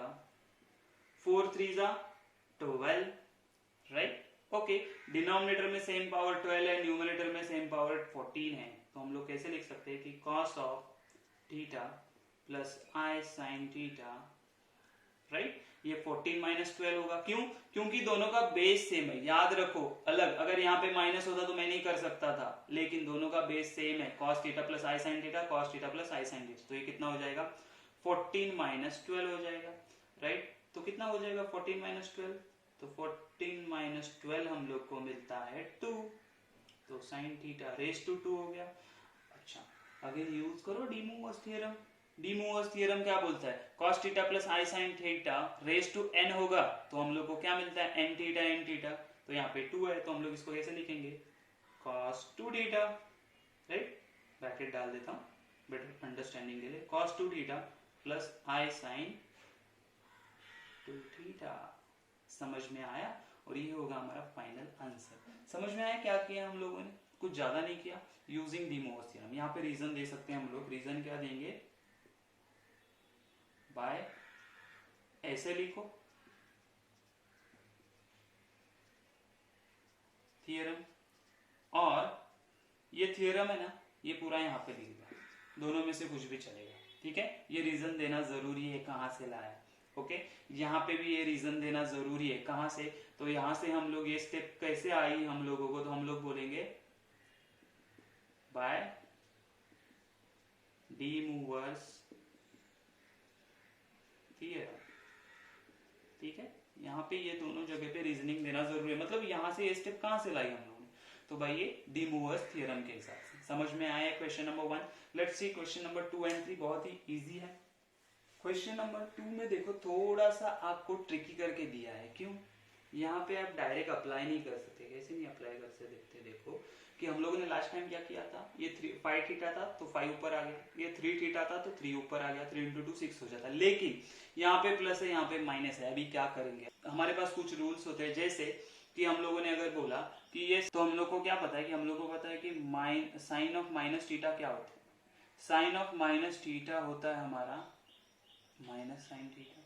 4 3s are 12, right, okay. Okay, denominator में सेम पावर 12 है, न्यूमरेटर में सेम पावर 14 है, तो हम लोग कैसे लिख सकते हैं कि cos of theta plus I sine theta, right. ये 14 माइनस 12 होगा, क्यों? क्योंकि दोनों का बेस सेम है, याद रखो। अलग अगर यहाँ पे माइनस होता तो मैं नहीं कर सकता था, लेकिन दोनों का बेस सेम है, cos थीटा प्लस आई sine theta, cos theta plus आई साइन थीटा, तो ये कितना हो जाएगा 14 माइनस 12 हो जाएगा, राइट। तो कितना हो जाएगा 14 माइनस 12, तो 14 माइनस 12 हम लोग को मिलता है 2, तो साइन थीटा रेज टू 2 हो गया। अच्छा, अगेन यूज करो De Moivre's theorem. De Moivre's theorem क्या बोलता है, cos theta plus I sine theta raise to n होगा, तो हम लोग को क्या मिलता है n थीटा, तो यहाँ पे 2 है, तो हम लोग इसको कैसे लिखेंगे cos 2 थीटा, राइट। ब्रैकेट डाल देता हूँ बेटर अंडरस्टैंडिंग के लिए, cos 2 थीटा प्लस आई साइन 2 थीटा। समझ में आया? और ये होगा हमारा फाइनल आंसर। समझ में आया क्या किया हम लोगों ने? कुछ ज्यादा नहीं किया, यूजिंग डी मूवर्स थ्योरम। यहाँ पे रीजन दे सकते हैं हम लोग, रीजन क्या देंगे, बाय, ऐसे लिखो थ्योरम, और ये थ्योरम है ना, ये पूरा यहाँ पे लिख दो, दोनों में से कुछ भी चलेगा, ठीक है। ये रीजन देना जरूरी है कहाँ से लाया, ओके। यहाँ पे भी ये रीजन देना जरूरी है, कहाँ से, तो यहाँ से हम लोग ये स्टेप कैसे आई हम लोगों को, तो हम लोग बोलेंगे बाय डी मूवर्स थ्योरम, ठीक है। यहाँ पे ये दोनों जगह पे रीजनिंग देना जरूरी है, मतलब यहाँ से ये स्टेप कहाँ से लाई हम लोगों ने, तो भाई ये डी मूवर्स थ्योरम के हिसाब से। समझ में आया question number 1? Let's see question number 2 and 3, बहुत ही इजी है। क्वेश्चन नंबर 2 में देखो थोड़ा सा आपको ट्रिकी करके दिया है, क्यों? यहाँ पे आप डायरेक्ट अप्लाई नहीं कर सकते, कैसे नहीं अप्लाई कर सकते, देखो कि हम लोगों ने लास्ट टाइम क्या किया था, ये 5 थीटा था तो 5 ऊपर आ गया, ये 3 थीटा था तो 3 ऊपर आ गया, 3 × 2 6 हो जाता, लेकिन यहाँ पे प्लस है, यहाँ पे माइनस है। अभी क्या करेंगे, हमारे पास कुछ रूल्स होते हैं, जैसे कि हम लोगों ने अगर बोला कि ये, तो हम लोग को क्या पता है कि हम लोग को पता है कि साइन ऑफ माइनस थीटा क्या होता है, साइन ऑफ माइनस थीटा होता है हमारा minus sine theta,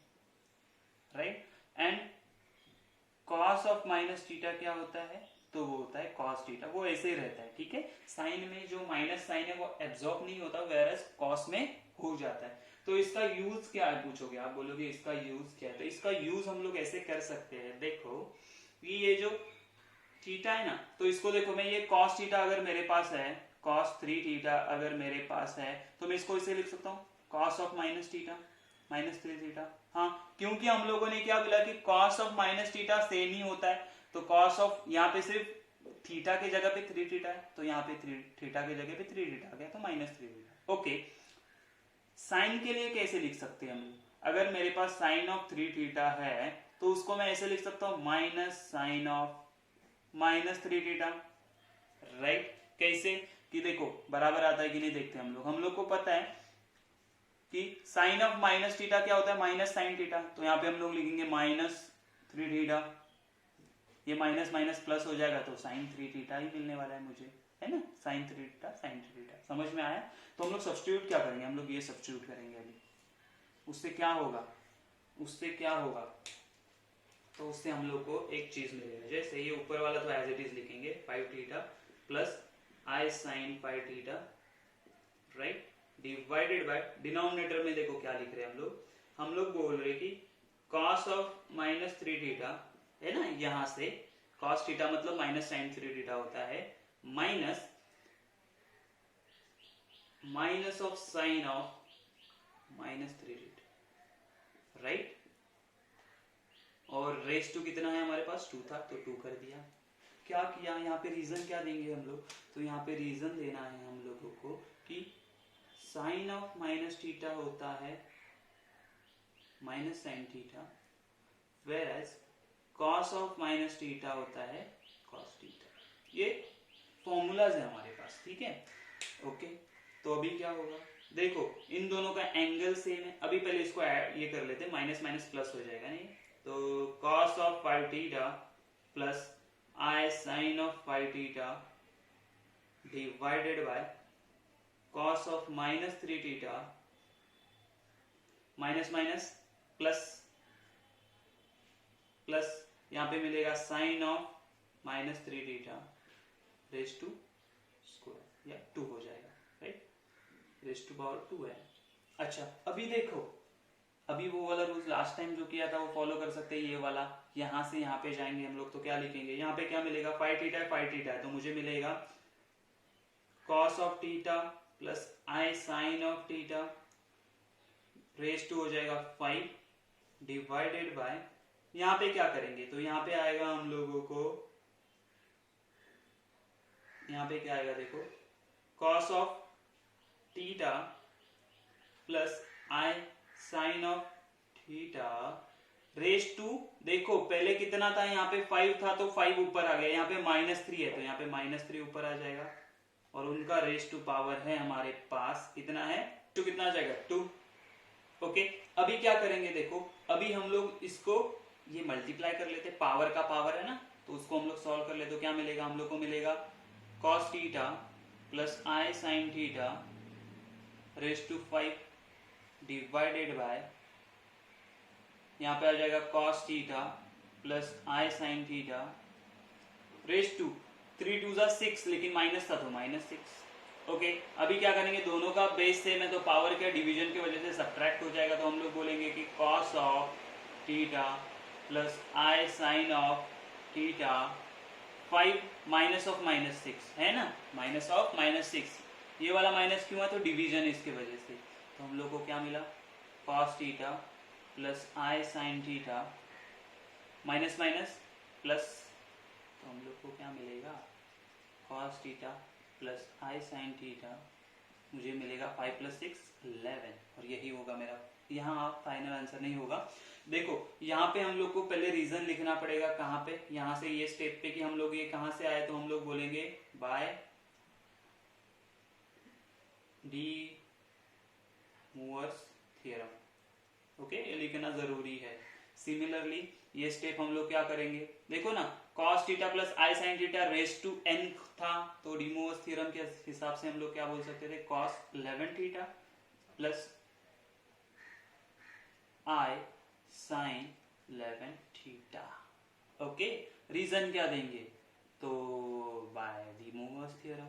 right. And cos of minus theta क्या होता है, तो वो होता है कॉस थीटा, वो ऐसे ही रहता है, ठीक है। साइन में जो माइनस साइन है वो एब्जॉर्ब नहीं होता, वेरस कॉस में हो जाता है। तो इसका यूज क्या है पूछोगे आप, बोलोगे इसका यूज क्या है, तो इसका यूज हम लोग ऐसे कर सकते हैं, देखो ये जो थीटा है ना, तो इसको देखो, मैं ये कॉस थीटा अगर मेरे पास है, कॉस 3 थीटा अगर मेरे पास है, तो मैं इसको इसे लिख सकता हूँ cos of minus theta minus 3 theta. हाँ, क्योंकि हम लोगों ने क्या बोला कि cos of minus theta same ही होता है, तो कॉस ऑफ यहाँ पे सिर्फ थीटा के जगह पे 3 थीटा है, तो यहाँ पे 3 थीटा के जगह पे 3 थीटा आ गया, तो माइनस 3 थीटा। ओके, साइन के लिए कैसे लिख सकते हैं हम, अगर मेरे पास साइन ऑफ 3 थीटा है तो उसको मैं ऐसे लिख सकता हूँ minus sine of minus 3 theta, right. कैसे कि देखो बराबर आता है कि नहीं, देखते हैं हम लोग को पता है कि साइन ऑफ माइनस थीटा क्या होता है, माइनस साइन थीटा, तो यहाँ पे हम लोग लिखेंगे माइनस 3 थीटा, ये माइनस माइनस प्लस हो जाएगा, तो साइन 3 थीटा ही मिलने वाला है मुझे, है ना, साइन 3 थीटा साइन 3 थीटा। समझ में आया? तो हम लोग सब्स्टिट्यूट क्या करेंगे, हम लोग ये सब्स्टिट्यूट करेंगे अभी, उससे क्या होगा, उससे क्या होगा, तो उससे हम लोग को एक चीज मिलेगा, जैसे ये ऊपर वाला तो एज इट इज लिखेंगे 5 theta plus I sine 5 theta, right, divided by denominator में देखो क्या लिख रहे हैं हम लोग बोल रहे कि cos ऑफ माइनस 3 थीटा है ना, यहां से cos थीटा मतलब माइनस साइन 3 थीटा होता है, minus minus of sine of minus 3 theta, right. और रेस टू कितना है हमारे पास, 2 था, तो 2 कर दिया। क्या किया, यहाँ पे रीजन क्या देंगे हम लोग, तो यहाँ पे रीजन देना है हम लोगों को कि साइन ऑफ माइनस थीटा होता है minus sine theta, whereas cos of minus theta होता है कॉस थीटा। ये फॉर्मूलाज है हमारे पास, ठीक है, ओके। तो अभी क्या होगा, देखो इन दोनों का एंगल सेम है, अभी पहले इसको ये कर लेते हैं, माइनस माइनस प्लस हो जाएगा नहीं, तो cos of 5 theta plus I sine of 5 theta divided by cos of minus 3 theta, minus minus plus plus, यहाँ पे मिलेगा sine of -3 theta raise to square, या 2 हो जाएगा, राइट, रेज टू पावर 2 है। अच्छा अभी देखो, अभी वो वाला रूल लास्ट टाइम जो किया था वो फॉलो कर सकते हैं, ये वाला, यहाँ से यहाँ पे जाएंगे हम लोग तो क्या लिखेंगे, यहाँ पे क्या मिलेगा, 5 थीटा है, 5 थीटा है, तो मुझे मिलेगा cos of theta plus I sine of theta raise to हो जाएगा 5 डिवाइडेड बाय, यहाँ पे क्या करेंगे, तो यहाँ पे आएगा हम लोगों को, यहाँ पे क्या आएगा देखो, cos of theta plus I sine of theta raise to, देखो पहले कितना था, यहाँ पे 5 था तो 5 ऊपर आ गया, यहाँ पे -3 है तो यहाँ पे -3 ऊपर आ जाएगा, और उनका रेज टू पावर है हमारे पास कितना है, टू, कितना आ जाएगा 2। ओके अभी क्या करेंगे देखो, अभी हम लोग इसको ये मल्टीप्लाई कर लेते, पावर का पावर है ना, तो उसको हम लोग सॉल्व कर ले, तो क्या मिलेगा हम लोग को, मिलेगा cos theta plus I sine theta raise to 5 divided by, यहाँ पे आ जाएगा cos theta plus I sine theta raise to 3 2 6, लेकिन माइनस था तो -6। ओके अभी क्या करेंगे, दोनों का बेस सेम है तो पावर क्या डिवीजन की वजह से सब्ट्रैक्ट हो जाएगा, तो हम लोग बोलेंगे कि cos of theta plus I sine of theta 5 minus of -6 है ना, माइनस ऑफ -6, ये वाला माइनस क्यों है, तो डिवीजन इसके वजह से, तो हम लोग को क्या मिला, cos थीटा प्लस आई sine theta minus minus plus, तो हम लोग को क्या मिलेगा, cos थीटा प्लस आई साइन थीटा, मुझे मिलेगा 5 + 6 11, और यही होगा मेरा, यहाँ फाइनल आंसर नहीं होगा। देखो यहाँ पे हम लोग को पहले रीजन लिखना पड़ेगा, कहाँ पे, यहाँ से ये स्टेप पे कि हम लोग ये कहाँ से आए, तो हम लोग बोलेंगे by De Moivre's theorem. Okay ये लिखना जरूरी है। सिमिलरली ये स्टेप हम लोग क्या करेंगे, देखो ना, cos theta plus I sine theta raise to n था, तो डी मूवर्स थ्योरम के हिसाब से हम लोग क्या बोल सकते थे, cos 11 थीटा प्लस आई साइन 11 थीटा। ओके रीजन क्या देंगे, तो by De Moivre's theorem,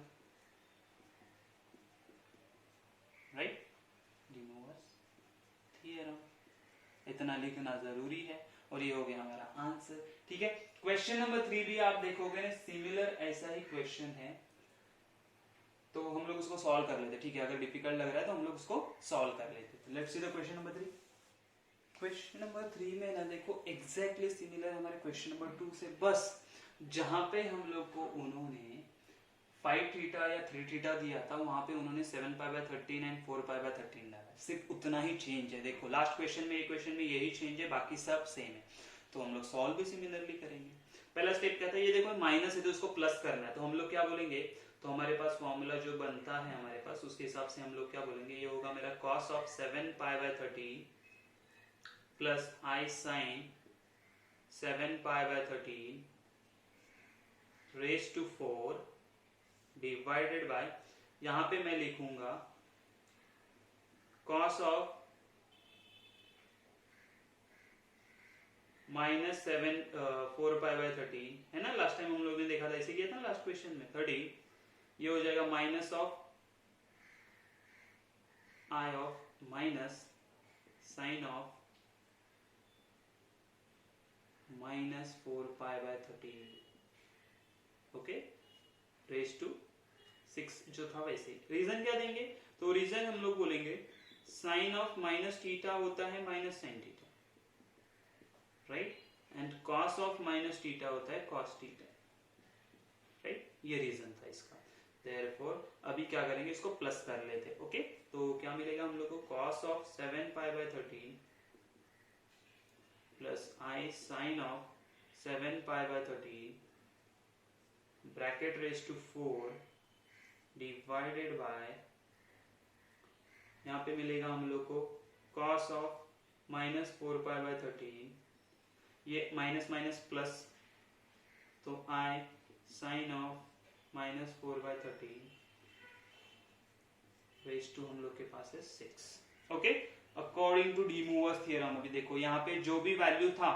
right, De Moivre's theorem, इतना लिखना जरूरी है, और ये हो गया हमारा आंसर। ठीक है, क्वेश्चन नंबर 3 भी आप देखोगे ना, सिमिलर ऐसा ही क्वेश्चन है, तो हम लोग उसको सॉल्व कर लेते। ठीक है, अगर डिफिकल्ट लग रहा है तो हम लोग उसको सॉल्व कर लेते। Let's see the question number 3। Question number 3 में ना देखो एग्जैक्टली सिमिलर हमारे क्वेश्चन नंबर 2 से, बस जहां पे हम लोग को उन्होंने 5 थीटा या 3 थीटा दिया था, वहां पे उन्होंने 7π/13 एंड 4π/13 डाला, सिर्फ उतना ही चेंज है। देखो लास्ट क्वेश्चन में, क्वेश्चन में यही चेंज है, बाकी सब सेम है, तो हम लोग सॉल्व भी सिमिलरली करेंगे। पहला स्टेप क्या था, ये देखो माइनस है तो उसको प्लस करना है, तो हम लोग क्या बोलेंगे, तो हमारे पास फॉर्मूला जो बनता है हमारे पास, उसके हिसाब से हम लोग क्या बोलेंगे, ये होगा मेरा cos of 7π/13 plus I sine 7π/13 raise to 4 divided by, यहां पे मैं लिखूंगा cos ऑफ -7 4π/13 है ना, लास्ट टाइम हम लोग ने देखा था, इसे किया था लास्ट क्वेश्चन में 13, ये हो जाएगा minus of I of minus sine of -4π/13, okay raise to 6 जो था वैसे। रीजन क्या देंगे, तो रीजन हम लोग बोलेंगे साइन ऑफ माइनस थीटा होता है minus sine theta, right, and cos of minus theta होता है कॉस थीटा, राइट, ये रीजन था इसका। देयरफॉर अभी क्या करेंगे, इसको प्लस कर लेते। ओके तो क्या मिलेगा हम लोग को, cos of 7π/13 plus I sine of 7π/13 bracket raise to 4 divided by, यहाँ पे मिलेगा हम लोग को cos ऑफ -4π/13, ये माइनस माइनस प्लस, तो i sine of -4/13 raise to हम लोग के पास है 6। Okay according to D Moivre's theorem, अभी देखो यहाँ पे जो भी वैल्यू था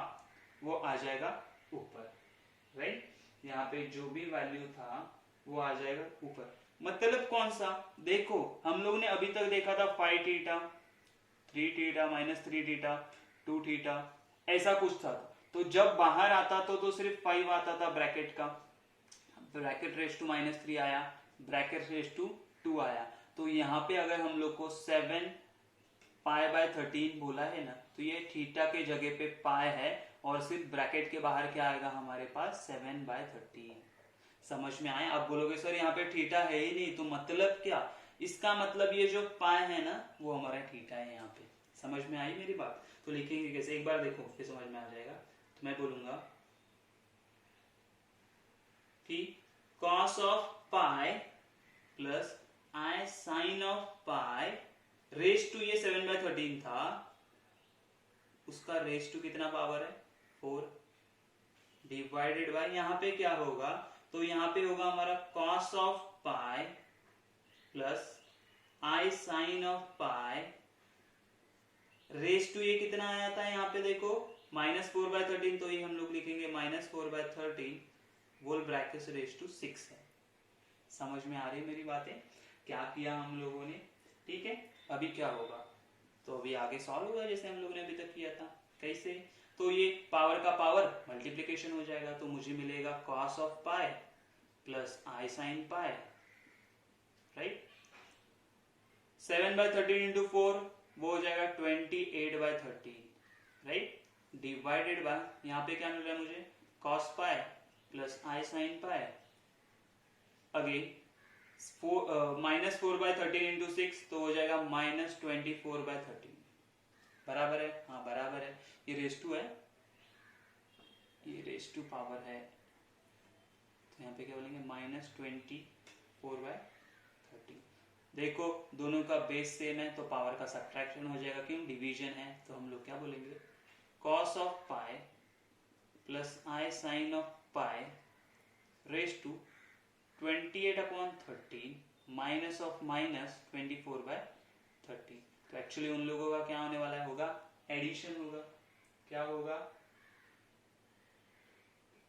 वो आ जाएगा ऊपर, राइट। यहाँ पे जो भी वैल्यू था वो आ जाएगा ऊपर। मतलब कौन सा, देखो हम लोग ने अभी तक देखा था 5 थीटा, 3 थीटा, -3 थीटा, 2 थीटा, ऐसा कुछ था। तो जब बाहर आता तो सिर्फ 5 आता था ब्रैकेट का, ब्रैकेट रेस टू -3 आया, ब्रैकेट रेस टू 2 आया। तो यहाँ पे अगर हम लोग को 7 π/13 बोला है ना, तो ये थीटा के जगह पे पाई है और सिर्फ ब्रैकेट के बाहर क्या आएगा हमारे पास 7/13। समझ में आए? आप बोलोगे सर यहाँ पे थीटा है ही नहीं, तो मतलब क्या? इसका मतलब ये जो पाई है ना वो हमारा थीटा है यहाँ पे। समझ में आई मेरी बात? तो लिखेंगे कैसे, एक बार देखो फिर समझ में आ जाएगा। तो मैं बोलूंगा कि cos of pi plus I sine of pi raise to, ये 7/13 था, उसका रेस टू कितना पावर है 4, डिवाइडेड बाय यहाँ पे क्या होगा, तो यहाँ पे होगा हमारा cos of pi plus I sine of pi raise to, ये कितना आया था यहाँ पे देखो -4/13, तो ये हम लोग लिखेंगे -4/13 वोल ब्रैकेट रेस टू 6 है। समझ में आ रही है मेरी बातें? क्या किया हम लोगों ने, ठीक है। अभी क्या होगा, तो अभी आगे सॉल्व होगा जैसे हम लोगों ने अभी तक किया था। कैसे, तो ये पावर का पावर मल्टीप्लिकेशन हो जाएगा, तो मुझे मिलेगा cos of pi plus I sine pi, right. 7/13 into 4 वो हो जाएगा 28/13, राइट, डिवाइडेड बाय यहाँ पे क्या मिल रहा है मुझे cos पाई प्लस आई साइन पाई, अगेन -4/13 इंटू 6 तो हो जाएगा -24/13, बराबर है? हाँ बराबर है। ये रेस टू है, ये रेस टू पावर है, तो यहाँ पे क्या बोलेंगे -24/13। देखो दोनों का बेस सेम है तो पावर का सब्ट्रैक्शन हो जाएगा, क्यों, डिवीजन है। तो हम लोग क्या बोलेंगे cos of pi plus I sine of pi raise to 28/13 minus of -24/13। तो एक्चुअली उन लोगों का क्या होने वाला है, होगा एडिशन होगा। क्या होगा,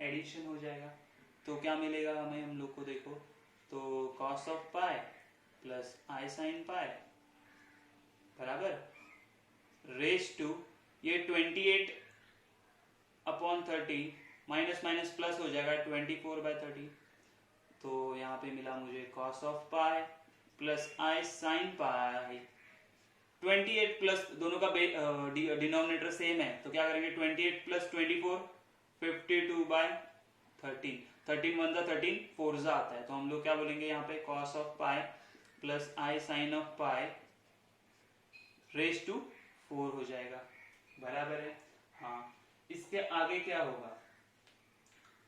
एडिशन हो जाएगा। तो क्या मिलेगा हमें, हम लोग को देखो, तो cos of pi plus I sine pi बराबर रेस टू, ये 28/13 माइनस माइनस प्लस हो जाएगा 24/13। तो यहाँ पे मिला मुझे cos of pi plus I sine pi, 28 plus दोनों का डिनोमिनेटर सेम है, तो क्या करेंगे 28 प्लस 24 52/13, 13 1 13 4 आता है, तो हम लोग क्या बोलेंगे यहाँ पे cos of pi plus I sine of pi raise to 4 हो जाएगा, बराबर है। हाँ, इसके आगे क्या होगा,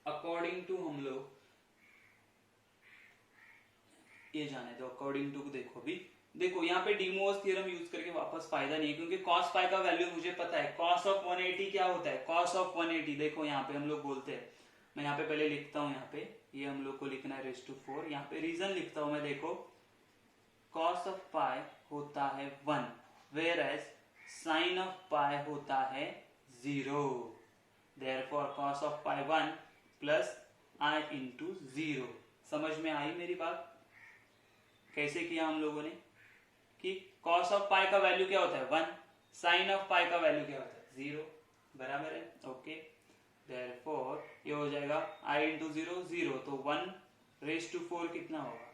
अकॉर्डिंग टू हम लोग ये जाने दो, अकॉर्डिंग टू देखो भी, देखो यहाँ पे डिमोस थ्योरम यूज करके वापस फायदा नहीं है, क्योंकि cos पाई का वैल्यू मुझे पता है। cos ऑफ 180 क्या होता है, cos ऑफ 180 देखो यहाँ पे हम लोग बोलते हैं, मैं यहाँ पे पहले लिखता हूँ, यहाँ पे ये हम लोग को लिखना है रेस टू 4, यहाँ पे रीजन लिखता हूँ मैं, देखो cos ऑफ पाई होता है 1, वेयर एज साइन ऑफ पाई होता है 0, therefore cos of pi 1 plus I into 0। समझ में आई मेरी बात? कैसे किया हम लोगों ने कि cos ऑफ पाई का वैल्यू क्या होता है 1, साइन ऑफ पाई का वैल्यू क्या होता है 0, बराबर है। ओके, देयरफॉर ये हो जाएगा i इंटू 0 0, तो 1 रेस टू 4 कितना होगा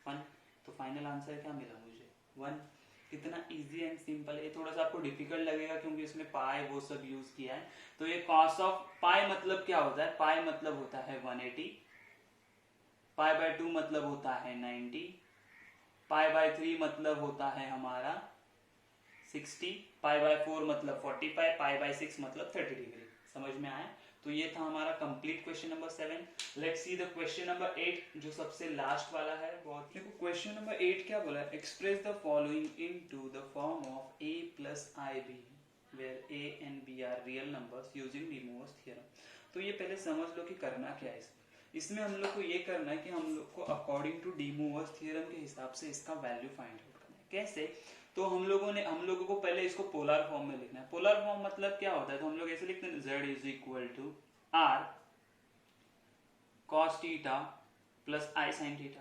1, तो फाइनल आंसर क्या मिला मुझे 1। कितना इजी एंड सिंपल है। ये थोड़ा सा आपको डिफिकल्ट लगेगा क्योंकि इसमें पाई वो सब यूज किया है। तो ये cos ऑफ पाई मतलब क्या होता है, पाई मतलब होता है 180, π/2 मतलब होता है 90, π/3 मतलब होता है हमारा 60, π/4 मतलब 45, π/6 मतलब 30 डिग्री। समझ में आया? तो ये था हमारा complete question number 7। Let's see the question number 8 जो सबसे लास्ट वाला है। बहुत देखो क्वेश्चन नंबर 8 क्या बोला है, express the following into the form of a plus ib where a and b are real numbers using de Moivre's theorem. तो ये पहले समझ लो कि करना क्या है इसमें हम लोग को ये करना है कि हम लोग को according to D Moivre's theorem के हिसाब से इसका वैल्यू फाइंड आउट करना है। कैसे, तो हम लोगों को पहले इसको पोलर फॉर्म में लिखना है। पोलर फॉर्म मतलब क्या होता है, तो हम लोग ऐसे लिखते हैं z is equal to r cos theta plus I sine theta,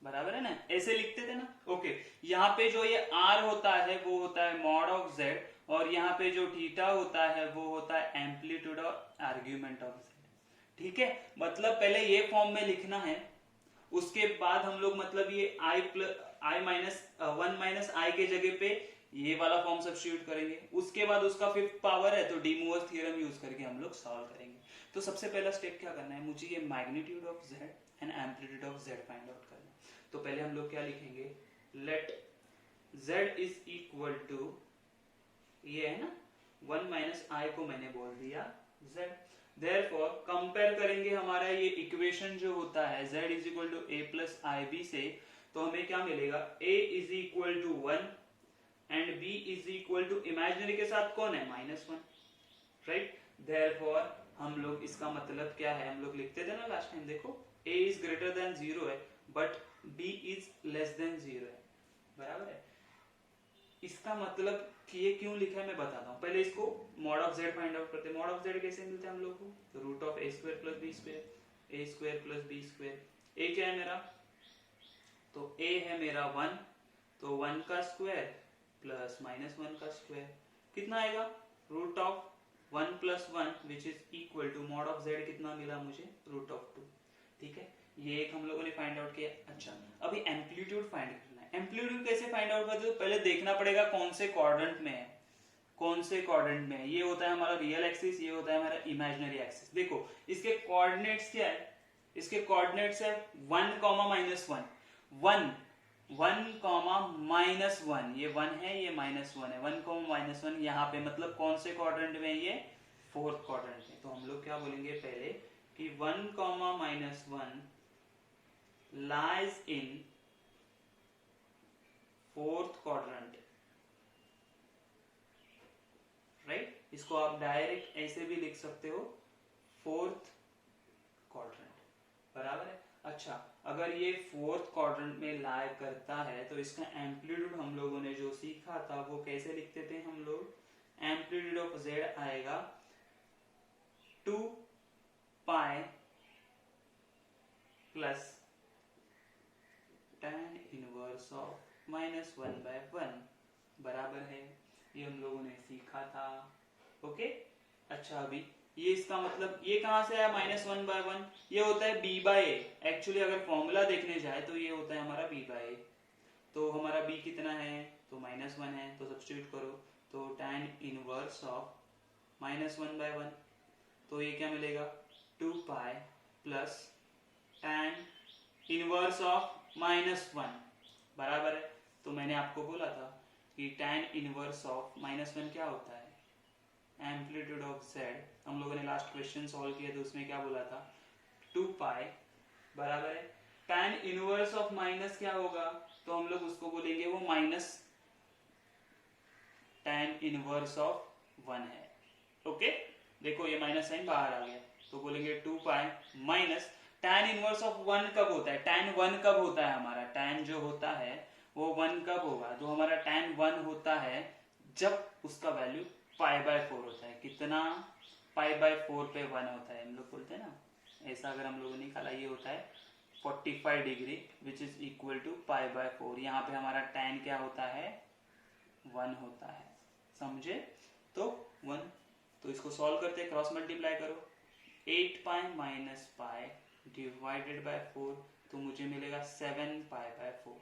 बराबर है ना, ऐसे लिखते थे ना। ओके, यहाँ पे जो ये r होता है वो होता है मॉड ऑफ z, और यहाँ पे जो थीटा होता है वो होता है एम्पलीट्यूड और आर्ग्यूमेंट ऑफ z। ठीक है, मतलब पहले ये फॉर्म में लिखना है, उसके बाद हम लोग मतलब ये आई माइनस वन माइनस आई के जगह पे ये वाला फॉर्म सब्स्टिट्यूट करेंगे, उसके बाद उसका फिफ्थ पावर है तो डी मूवर्स थ्योरम यूज करके हम लोग सॉल्व करेंगे। तो सबसे पहला स्टेप क्या करना है, मुझे ये magnitude of z and amplitude of z find out करना है। तो पहले हम लोग क्या लिखेंगे, let z is equal to, ये है ना 1 माइनस आई को मैंने बोल दिया z, देयरफॉर कंपेयर करेंगे हमारा ये इक्वेशन जो होता है z is equal to a plus i b से, तो हमें क्या मिलेगा, a is equal to 1 and b is equal to imaginary के साथ कौन है, -1, राइट। देयरफॉर हम लोग इसका मतलब क्या है, हम लोग लिखते थे ना लास्ट टाइम, देखो a इज ग्रेटर देन 0 है but b is less than 0 है, बराबर है। इसका मतलब कि ये क्यों लिखा है मैं बताता हूँ, पहले इसको mod of z find out करते हैं। मॉड ऑफ z कैसे मिलता है हम लोग को, तो root of a square plus b square, a square plus b square. a क्या है मेरा, तो a है मेरा 1, तो 1 का स्क्वायर प्लस -1 का स्क्वायर, कितना आएगा, root of 1 plus 1 which is equal to mod of z, कितना मिला मुझे, रूट ऑफ 2। ठीक है, ये एक हम लोगों ने फाइंड आउट किया। अच्छा, अभी एम्पलीट्यूड फाइंड करना है। एम्पलीट्यूड कैसे फाइंड आउट करते हो, पहले देखना पड़ेगा कौन से क्वाड्रेंट में है, कौन से क्वाड्रेंट में है। ये होता है हमारा रियल एक्सिस, ये होता है हमारा इमेजिनरी एक्सिस। देखो इसके कोऑर्डिनेट्स क्या है, इसके कोऑर्डिनेट्स है 1, -1, 1 कॉमा -1, ये 1 है ये -1 है, 1 कॉमा -1 यहाँ पे मतलब कौन से क्वाड्रेंट में, ये फोर्थ क्वाड्रेंट में। तो हम लोग क्या बोलेंगे पहले कि 1 comma -1 lies in fourth quadrant, right. इसको आप डायरेक्ट ऐसे भी लिख सकते हो, फोर्थ क्वाड्रेंट, बराबर है। अच्छा, अगर ये फोर्थ क्वाड्रेंट में लाई करता है तो इसका एम्पलीट्यूड हम लोगों ने जो सीखा था वो कैसे लिखते थे हम लोग, एम्पलीट्यूड ऑफ z आएगा 2 पाई प्लस tan इनवर्स ऑफ -1/1, बराबर है। ये हम लोगों ने सीखा था, ओके। अच्छा, अभी ये इसका मतलब ये कहां से आया, -1/1, ये होता है b/a। एक्चुअली अगर फॉर्मूला देखने जाए तो ये होता है हमारा b/a, तो हमारा b कितना है, तो -1 है, तो सब्स्टिट्यूट करो, तो tan इनवर्स ऑफ -1/1, तो ये क्या मिलेगा, 2 पाई प्लस tan इनवर्स ऑफ -1, बराबर है। तो मैंने आपको बोला था कि tan इनवर्स ऑफ -1 क्या होता है, एम्पलीट्यूड ऑफ z। हम लोगों ने लास्ट क्वेश्चन सॉल्व किया तो उसमें क्या बोला था, 2 पाई, बराबर है tan इनवर्स ऑफ माइनस क्या होगा, तो हम लोग उसको बोलेंगे वो माइनस tan इनवर्स ऑफ 1 है, ओके। देखो ये माइनस साइन बाहर आ गया, तो बोलेंगे 2 pi minus tan inverse of 1 कब होता है, tan 1 कब होता है हमारा, tan जो होता है वो 1 कब होगा, तो हमारा tan 1 होता है जब उसका वैल्यू π/4 होता है। कितना, π/4 पे 1 होता है, हम लोग बोलते हैं ना ऐसा। अगर हम लोगों ने निकाला, ये होता है 45 degree which is equal to π/4। यहाँ पे हमारा tan क्या होता है, 1 होता है, समझे। तो 1, तो इसको सॉल्व करते हैं, क्रॉस मल्टीप्लाई करो, 8 पाई माइनस पाई डिवाइडेड बाय 4, तो मुझे मिलेगा 7 π/4।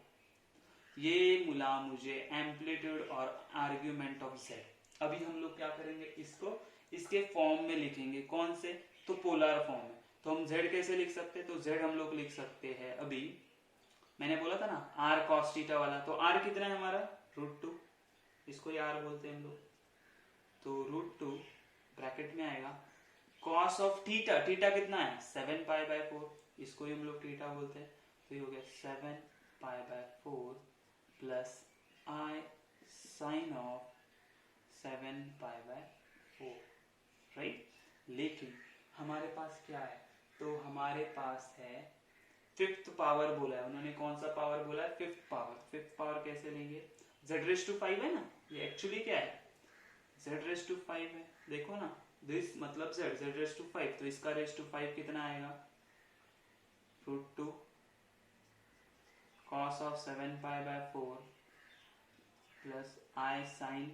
ये मिला मुझे एम्पलीट्यूड और आर्ग्यूमेंट ऑफ z। अभी हम लोग क्या करेंगे, इसको इसके फॉर्म में लिखेंगे, कौन से, तो पोलर फॉर्म में। तो हम z कैसे लिख सकते हैं, तो z हम लोग लिख सकते हैं, अभी मैंने बोला था ना r cos थीटा वाला, तो r कितना है हमारा, √2, इसको ही r बोलते हैं हम लोग, तो √2 ब्रैकेट में आएगा cos ऑफ थीटा, थीटा कितना है 7 π/4, इसको ही हम लोग थीटा बोलते हैं, तो ये हो गया 7 π/4 plus i sine of 7 π/4, right. लेकिन हमारे पास क्या है, तो हमारे पास है फिफ्थ पावर बोला है उन्होंने, कौन सा पावर बोला है, फिफ्थ पावर। फिफ्थ पावर कैसे लेंगे, z⁵5 है ना, ये एक्चुअली क्या है, z⁵5 है, देखो ना, दिस मतलब z⁵5, तो इसका ⁵5 कितना आएगा, √2 cos of 7 pi by 4 plus I sin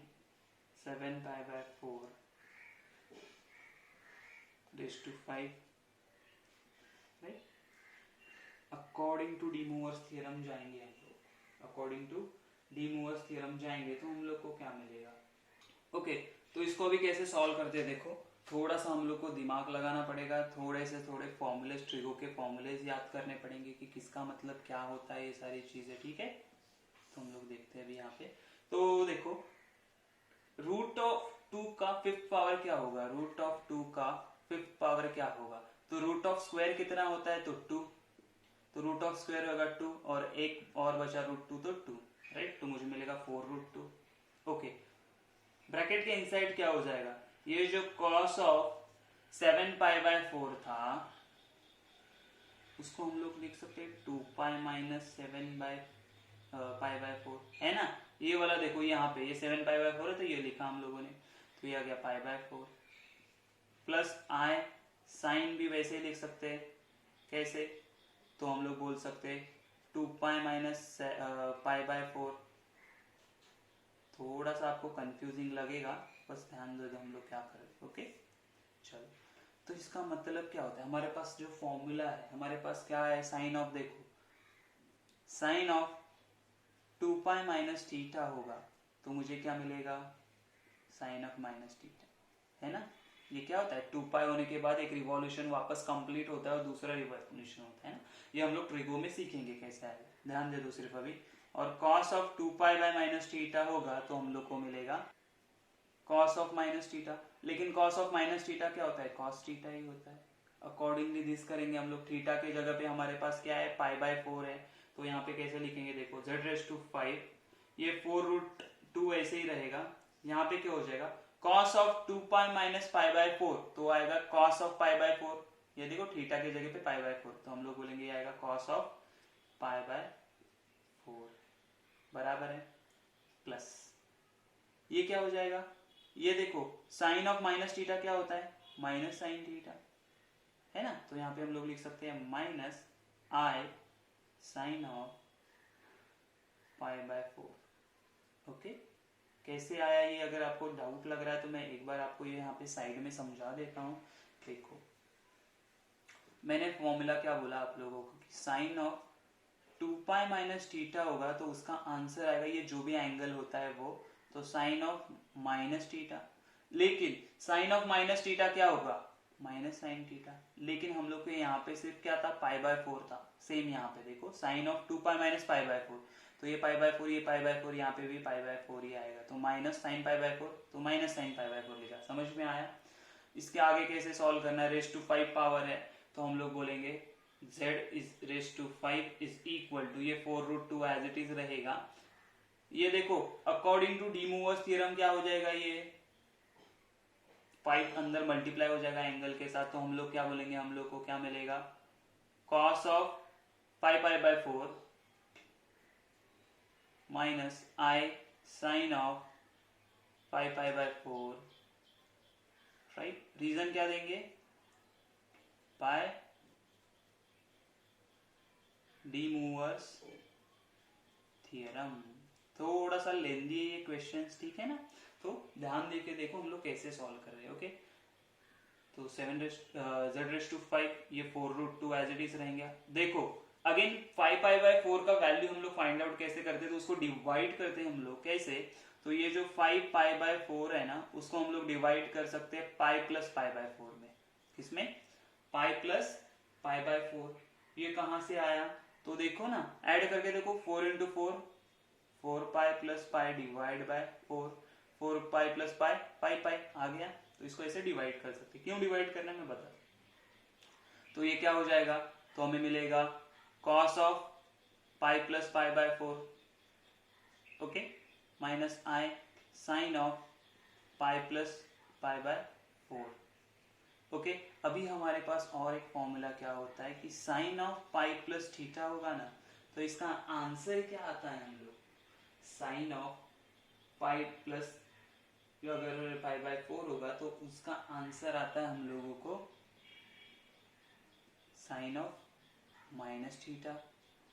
7 pi by 4 raised to 5, right? According to D Moivre's theorem जाएंगे हम लोग, according to D Moivre's theorem जाएंगे तो हम लोग को क्या मिलेगा। ओके, तो इसको अभी कैसे सॉल्व करते हैं देखो, थोड़ा सा हम लोग को दिमाग लगाना पड़ेगा, थोड़े फॉर्मूले, ट्रिगो के फॉर्मूलेज याद करने पड़ेंगे कि किसका मतलब क्या होता है, ये सारी चीजें, ठीक है। तो हम लोग देखते हैं अभी यहाँ पे, तो देखो √2 का फिफ्थ पावर क्या होगा, √2 का फिफ्थ पावर क्या होगा, तो रूट ऑफ स्क्वायर कितना होता है, तो 2, तो रूट ऑफ स्क्वायर होगा 2 और एक और बचा √2 तो 2, राइट, तो मुझे मिलेगा 4√2। ओके, ब्रैकेट के इनसाइड क्या हो जाएगा, ये जो cos ऑफ 7 पाई बाय 4 था उसको हम लोग लिख सकते हैं 2 पाई माइनस 7 पाई बाय 4, है ना। ये वाला देखो यहाँ पे ये 7 पाई बाय 4 है तो ये लिखा हम लोगों ने, तो ये आ गया pi by 4 plus I sine भी वैसे ही लिख सकते हैं, कैसे, तो हम लोग बोल सकते हैं 2 पाई माइनस पाई बाय 4, थोड़ा सा आपको कंफ्यूजिंग लगेगा, बस ध्यान दो हम लोग क्या करें। ओके, चलो, तो इसका मतलब क्या होता है, हमारे पास जो फॉर्मूला है, हमारे पास क्या है, साइन ऑफ, देखो sine of 2 pi minus theta होगा तो मुझे क्या मिलेगा, साइन ऑफ माइनस थीटा, है ना। ये क्या होता है, 2 पाई होने के बाद एक रिवॉल्यूशन वापस कंप्लीट होता है और दूसरा रिवॉल्यूशन होता है ना, ये हम लोग ट्रिगो में सीखेंगे कैसे आएगा, ध्यान दे दो सिर्फ अभी। और cos of 2 pi by minus theta होगा तो हम लोग को मिलेगा cos ऑफ माइनस थीटा, लेकिन cos ऑफ माइनस थीटा क्या होता है, cos थीटा ही होता है। अकॉर्डिंगली दिस करेंगे हम लोग, थीटा के जगह पे हमारे पास क्या है, पाई बाय 4 है, तो यहाँ पे कैसे लिखेंगे देखो, z⁵5, ये 4√2 ऐसे ही रहेगा, यहाँ पे क्या हो जाएगा cos of 2 pi minus pi by 4, तो आएगा cos ऑफ पाई बाय 4, ये देखो थीटा के जगह पे पाई बाय 4, तो हम लोग बोलेंगे ये आएगा cos ऑफ पाई बाय 4 बराबर है प्लस, ये क्या हो जाएगा, ये देखो साइन ऑफ माइनस थीटा क्या होता है, माइनस साइन थीटा, है ना, तो यहाँ पे हम लोग लिख सकते हैं minus i sine of pi by 4। Okay, कैसे आया ये, अगर आपको डाउट लग रहा है तो मैं एक बार आपको ये यहाँ पे साइड में समझा देता हूँ। देखो मैंने फॉर्मूला क्या बोला आप लोगों को, sine of 2 pi minus theta होगा तो उसका आंसर आएगा, ये जो भी एंगल होता है वो, तो साइन ऑफ माइनस थीटा, लेकिन साइन ऑफ माइनस थीटा क्या होगा, माइनस साइन थीटा, लेकिन हम लोग के यहाँ पे सिर्फ क्या था, पाई बाय 4 था, सेम यहाँ पे देखो sine of 2 pi minus pi by 4, तो ये पाई बाय 4, ये पाई बाय 4, यहाँ पे भी पाई बाय 4 ही आएगा, तो माइनस साइन पाई बाय 4, तो माइनस साइन पाई बाय 4 लिखा, समझ में आया। इसके आगे कैसे सॉल्व करना है, रेज़ टू 5 पावर है तो हम लोग बोलेंगे z is raised to 5 is equal to, ये 4√2 एज इट इज रहेगा, ये देखो according to D Moivre's theorem क्या हो जाएगा, ये 5 अंदर मल्टीप्लाई हो जाएगा एंगल के साथ, तो हम लोग क्या बोलेंगे, हम लोग को क्या मिलेगा, cos of 5 pi by 4 minus i sine of 5 pi by 4, right, reason क्या देंगे, पाई डी मूवर्स थ्योरम, थोड़ा सा लेंदी है ये क्वेश्चंस, ठीक है ना, तो ध्यान देके देखो हम लोग कैसे सॉल्व कर रहे हैं। ओके, तो z⁵5, ये 4√2 एज इट इज रहेंगे। देखो अगेन 5 पाई बाय 4 का वैल्यू हम लोग फाइंड आउट कैसे करते हैं, तो उसको डिवाइड करते हैं हम लोग, कैसे, तो ये जो 5 पाई बाय 4 है ना उसको हम लोग डिवाइड कर सकते हैं पाई प्लस पाई बाय 4 में, किसमें, पाई प्लस पाई बाय 4, ये कहां से आया, तो देखो ना ऐड करके देखो, 4 into 4, 4 pi plus pi divide by 4, 4 pi plus pi, pi pi आ गया, तो इसको ऐसे डिवाइड कर सकते, क्यों डिवाइड करना मैं बता, तो ये क्या हो जाएगा, तो हमें मिलेगा cos of pi plus pi by 4, okay, minus i sine of pi plus pi by 4। Okay, अभी हमारे पास और एक फॉर्मूला क्या होता है कि sine of pi plus theta होगा ना, तो इसका आंसर क्या आता है, हम लोग साइन ऑफ पाई प्लस, अगर पाई बाय 4 होगा तो उसका आंसर आता है हम लोगों को साइन ऑफ माइनस थीटा,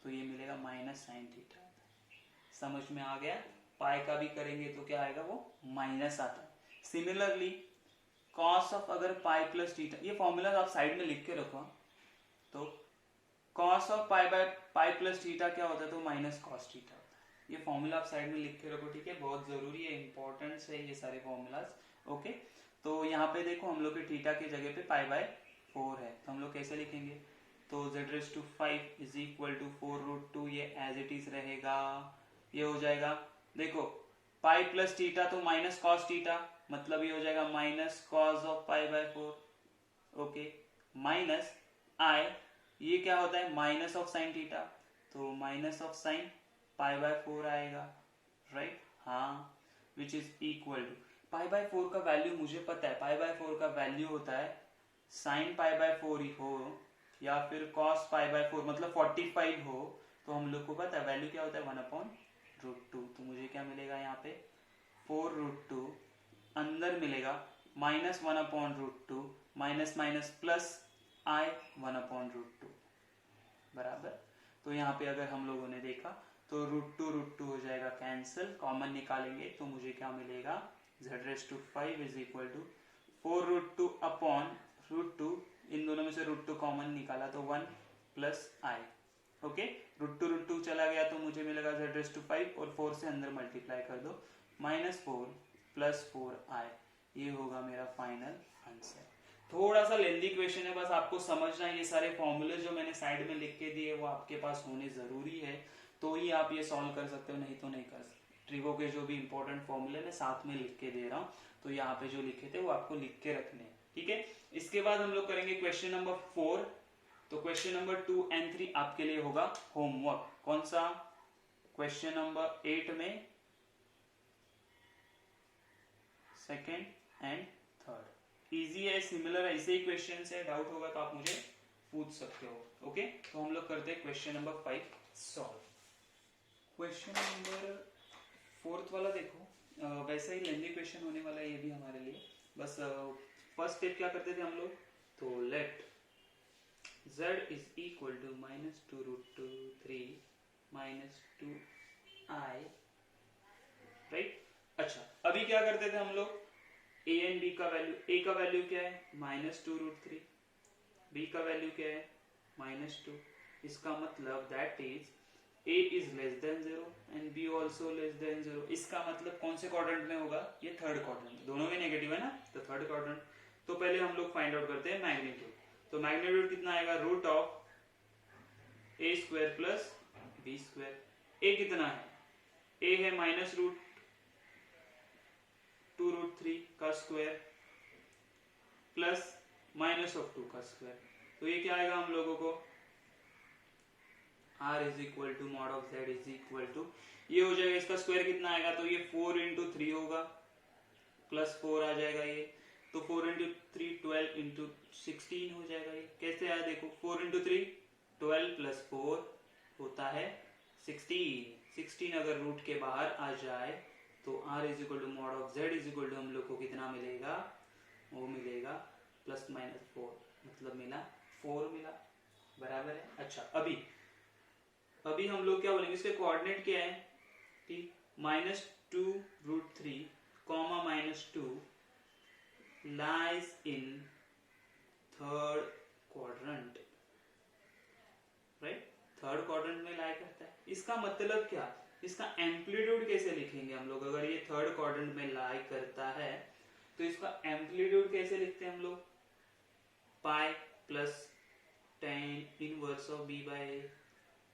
तो ये मिलेगा माइनस साइन थीटा। समझ में आ गया? पाई का भी करेंगे तो क्या आएगा, वो माइनस आता है। सिमिलरली कॉस ऑफ अगर पाई प्लस थीटा, ये फॉर्मूला आप साइड में लिख के रखो, तो cos of pi by pi plus theta क्या होता है, तो माइनस कॉस थीटा होता है। ये फॉर्मूला आप साइड में लिख के रखो, ठीक है, बहुत जरूरी है, इंपॉर्टेंस है ये सारे फॉर्मूलाज। ओके, तो यहाँ पे देखो हम लोग के थीटा की जगह पे पाई बाय 4 है, तो हम लोग कैसे लिखेंगे, तो z⁵ इज इक्वल टू 4√2, ये एज इट इज रहेगा, ये हो जाएगा। देखो पाई प्लस थीटा तो माइनस कॉस थीटा, मतलब ये हो जाएगा minus cos of pi by 4। Okay, minus I, ये क्या होता है, माइनस ऑफ साइन थीटा, तो minus of sine pi by 4 आएगा, राइट? हाँ, which is equal to pi by 4 का वैल्यू मुझे पता है, पाई बाय 4 का वैल्यू होता है साइन पाई बाय 4 ही हो या फिर कॉस पाई बाय 4, मतलब 45 हो, तो हम लोग को पता है वैल्यू क्या होता है 1/√2। तो मुझे क्या मिलेगा यहाँ पे 4√2, अंदर मिलेगा माइनस 1/√2, माइनस माइनस प्लस आई 1/√2 बराबर। तो यहाँ पे अगर हम लोगों ने देखा तो √2 हो जाएगा कैंसिल, कॉमन निकालेंगे तो मुझे क्या मिलेगा, z⁵ इज इक्वल टू 4√2/√2, इन दोनों में से √2 कॉमन निकाला तो 1 प्लस आई। ओके, √2 चला गया तो मुझे मिलेगा z⁵, और 4 से अंदर मल्टीप्लाई कर दो, -4 + 4i, ये होगा मेरा फाइनल आंसर। थोड़ा सा लेंदी क्वेश्चन है, बस आपको समझना है, ये सारे फॉर्मूले जो मैंने साइड में लिख के दिए वो आपके पास होने जरूरी है, तो ही आप ये सॉल्व कर सकते हो, नहीं तो नहीं कर सकते। ट्रिगो के जो भी इंपॉर्टेंट फॉर्मूले मैं साथ में लिख के दे रहा हूँ, तो यहाँ पे जो लिखे थे वो आपको लिख के रखने हैं, ठीक है। इसके बाद हम लोग करेंगे क्वेश्चन नंबर 4। तो क्वेश्चन नंबर 2 और 3 आपके लिए होगा होमवर्क। कौन सा? क्वेश्चन नंबर 8 में सेकेंड एंड थर्ड इजी है, सिमिलर ऐसे ही क्वेश्चन है, डाउट होगा तो आप मुझे पूछ सकते हो। ओके, तो हम लोग करते हैं question number 5 solve. Question number 4 वाला देखो, वैसा ही लेंदी क्वेश्चन होने वाला है ये भी हमारे लिए। बस फर्स्ट स्टेप क्या करते थे हम लोग, तो let z is equal to -2√3 -2i, right. अच्छा, अभी क्या करते थे हम लोग, a एंड b का वैल्यू, a का वैल्यू क्या है -2√3, b का वैल्यू क्या है -2। इसका मतलब that is a is less than 0 and b also less than 0। इसका मतलब कौन से क्वाड्रेंट में होगा, ये थर्ड क्वाड्रेंट, दोनों में नेगेटिव है ना, तो थर्ड क्वाड्रेंट। तो पहले हम लोग फाइंड आउट करते हैं मैग्नीट्यूड। तो मैग्नीट्यूड कितना आएगा, √a² प्लस b²। a कितना है, a है -√2√3 का स्क्वायर प्लस -2 का स्क्वायर। तो ये क्या आएगा हम लोगों को, r is equal to mod of z is equal to, ये हो जाएगा, इसका स्क्वायर कितना आएगा, तो ये 4 × 3 होगा, प्लस 4 आ जाएगा ये, तो 4 × 3 12 × 16 हो जाएगा। ये कैसे आया देखो, 4 × 3 12 प्लस 4 होता है 16। 16 अगर रूट के बाहर आ जाए तो r is equal to mod of z is equal to हम लोग को कितना मिलेगा, वो मिलेगा +-4, मतलब मिला 4 मिला, बराबर है। अच्छा, अभी हम लोग क्या बोलेंगे, इसके कोऑर्डिनेट क्या है कि -2√3, -2 lies in third quadrant, right, third quadrant में लाई करता है। इसका मतलब क्या, इसका एम्पलीट्यूड कैसे लिखेंगे हम लोग, अगर ये थर्ड क्वाड्रेंट में लाई करता है तो इसका एम्पलीट्यूड कैसे लिखते हैं हम लोग, pi plus tan inverse of b by a,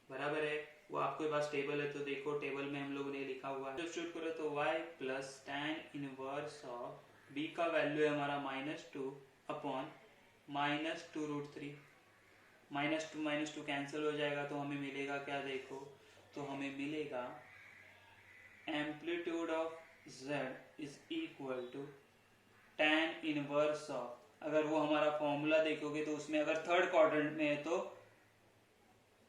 बराबर है। वो आपके पास टेबल है तो देखो, टेबल में हम लोगों ने लिखा हुआ है, सब्स्टिट्यूट करो तो y plus tan inverse of b का वैल्यू है हमारा -2 अपॉन -2√3, -2 कैंसिल हो जाएगा तो हमें मिलेगा क्या, देखो तो हमें मिलेगा amplitude of z is equal to tan inverse of, अगर वो हमारा फॉर्मूला देखोगे तो उसमें अगर थर्ड क्वाड्रेंट में है तो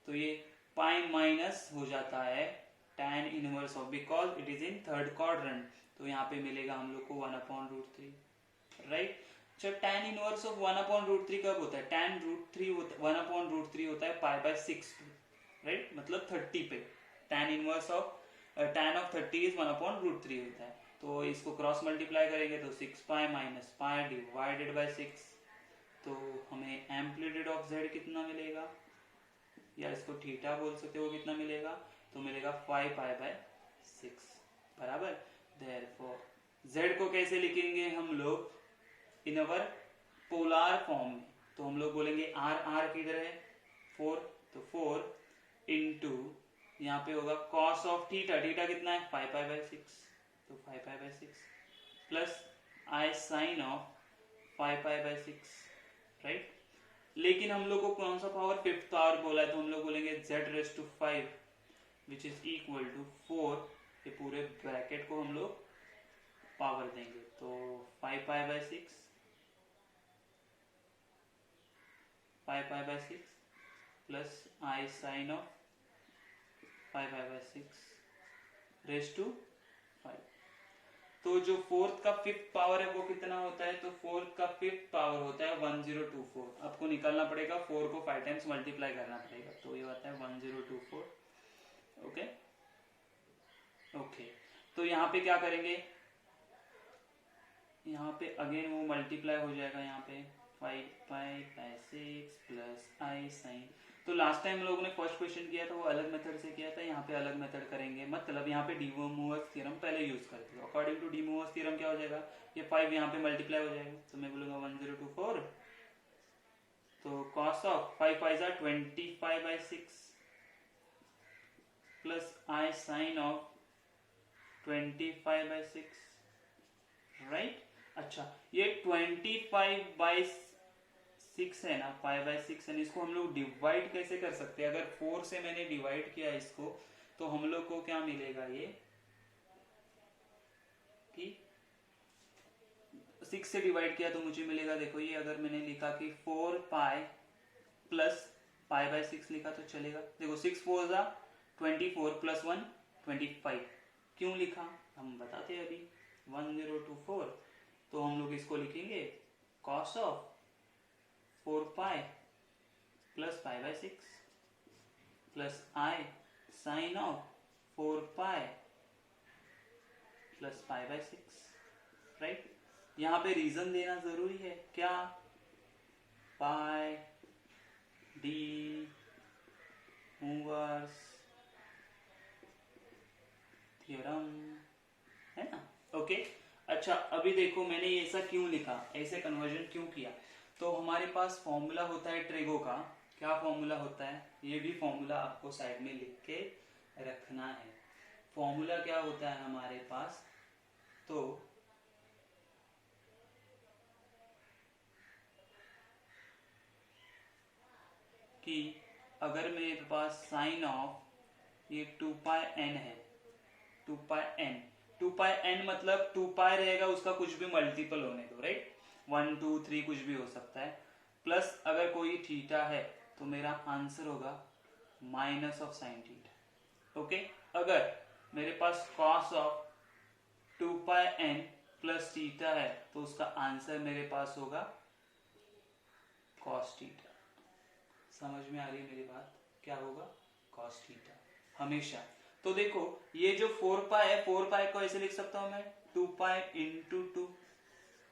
ये पाई माइनस हो जाता है tan inverse of, because it is in third quadrant, तो यहाँ पे मिलेगा हम लोग को 1/√3, राइट। अच्छा, tan इनवर्स ऑफ 1/√3 कब होता है, tan √3 1/√3 होता है पाई बाय 6 पे, राइट, मतलब 30 पे। tan ऑफ 30 इज 1/√3 होता है। तो इसको क्रॉस मल्टीप्लाई करेंगे तो 6 पाई माइनस पाई डिवाइडेड बाय 6, तो हमें एम्पलीट्यूड ऑफ z कितना मिलेगा, या इसको थीटा बोल सकते हो, कितना मिलेगा, तो मिलेगा 5 पाई बाय 6 बराबर। देयरफॉर z को कैसे लिखेंगे हम लोग इन अवर पोलर फॉर्म में, तो हम लोग बोलेंगे r किधर है 4, तो 4 इंटू यहाँ पे होगा cos ऑफ थीटा, थीटा कितना है 5 पाई बाय 6, तो 5 pi by 6 plus i sine of 5 pi by 6, right. लेकिन हम लोग को कौन सा पावर, फिफ्थ पावर बोला है, तो हम लोग बोलेंगे z⁵5 which is equal to 4, ये पूरे ब्रैकेट को हम लोग पावर देंगे, तो 5 pi by 6 plus i sine of 5 pi by 6 raise to 5। तो जो फोर्थ का फिफ्थ पावर है वो कितना होता है, तो फोर्थ का फिफ्थ पावर होता है 1024। आपको निकालना पड़ेगा, 4 को 5 टाइम्स मल्टीप्लाई करना पड़ेगा, तो ये होता है 1024। ओके ओके, तो यहाँ पे क्या करेंगे, यहाँ पे अगेन वो मल्टीप्लाई हो जाएगा, यहाँ पे 5 pi by 6 plus i sine. तो लास्ट टाइम लोगों ने फर्स्ट क्वेश्चन किया था वो अलग मेथड से किया था, यहाँ पे अलग मेथड करेंगे, मतलब यहाँ पे डी मोवर्स थ्योरम पहले यूज करते हैं। According to de Moivre's theorem क्या हो जाएगा, ये 5 यहाँ पे मल्टीप्लाई हो जाएगा, तो मैं बोलूंगा 1024, तो cos ऑफ 5 5 जा 25 by 6 plus i sine of 25 by 6, right. अच्छा, ये 25 बाय 6 है ना, 5 बाय 6 है, इसको हम लोग डिवाइड कैसे कर सकते हैं, अगर 4 से मैंने डिवाइड किया इसको, तो हम लोग को क्या मिलेगा, ये कि 6 से डिवाइड किया तो मुझे मिलेगा, देखो ये अगर मैंने लिखा कि 4 पाई प्लस पाई बाय 6 लिखा तो चलेगा। देखो 6 4 जा 24 प्लस 1 25, क्यों लिखा हम बताते हैं अभी, 1024, तो हम लोग इसको लिखेंगे cos of 4 pi plus pi by 6 plus i sine of 4 pi plus pi by 6, right. यहाँ पे रीजन देना जरूरी है, क्या, पाई डी मूवर्स थ्योरम है ना, ओके। अच्छा, अभी देखो मैंने ये ऐसा क्यों लिखा, ऐसे कन्वर्जन क्यों किया, तो हमारे पास फॉर्मूला होता है ट्रेगो का, क्या फॉर्मूला होता है, ये भी फॉर्मूला आपको साइड में लिख के रखना है। फॉर्मूला क्या होता है हमारे पास, तो कि अगर मेरे पास साइन ऑफ ये 2 पाई n है, 2 पाई n मतलब 2 पाई रहेगा, उसका कुछ भी मल्टीपल होने दो, राइट, 1 2 3 कुछ भी हो सकता है, प्लस अगर कोई थीटा है तो मेरा आंसर होगा minus of sine theta, okay. अगर मेरे पास cos of 2 pi n plus theta है तो उसका आंसर मेरे पास होगा कॉस थीटा। समझ में आ रही है मेरी बात, क्या होगा, कॉस थीटा हमेशा। तो देखो ये जो 4 पाई है, 4 पाई को ऐसे लिख सकता हूं मैं 2 पाई इंटू 2,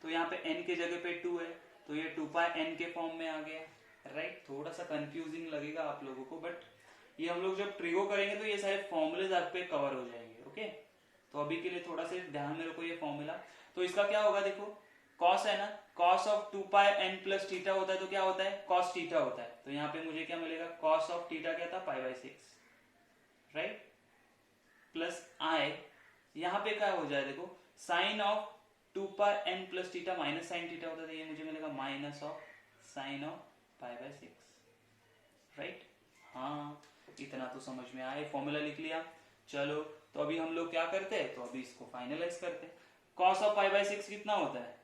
तो यहाँ पे n के जगह पे 2 है, तो ये 2 पाई n के फॉर्म में आ गया, राइट। थोड़ा सा कंफ्यूजिंग लगेगा आप लोगों को, बट ये हम लोग जब ट्रिगो करेंगे तो ये सारे फॉर्मूलेज आप पे कवर हो जाएंगे, ओके। तो अभी के लिए थोड़ा सा ध्यान में रखो ये फॉर्मूला। तो इसका क्या होगा, देखो कॉस है ना, cos of 2 pi n plus theta होता है, तो क्या होता है, कॉस थीटा होता है, तो यहाँ पे मुझे क्या मिलेगा, कॉस ऑफ थीटा क्या था, pi by 6, right, plus i, यहाँ पे क्या हो जाए, देखो sine of 2 pi n plus theta minus sine theta होता है, ये मुझे मिलेगा minus of sine of pi by 6, right. हाँ, इतना तो समझ में आया, फॉर्मूला लिख लिया। चलो, तो अभी हम लोग क्या करते हैं, तो अभी इसको फाइनलाइज करते हैं। कॉस ऑफ पाई बाय 6 कितना होता है,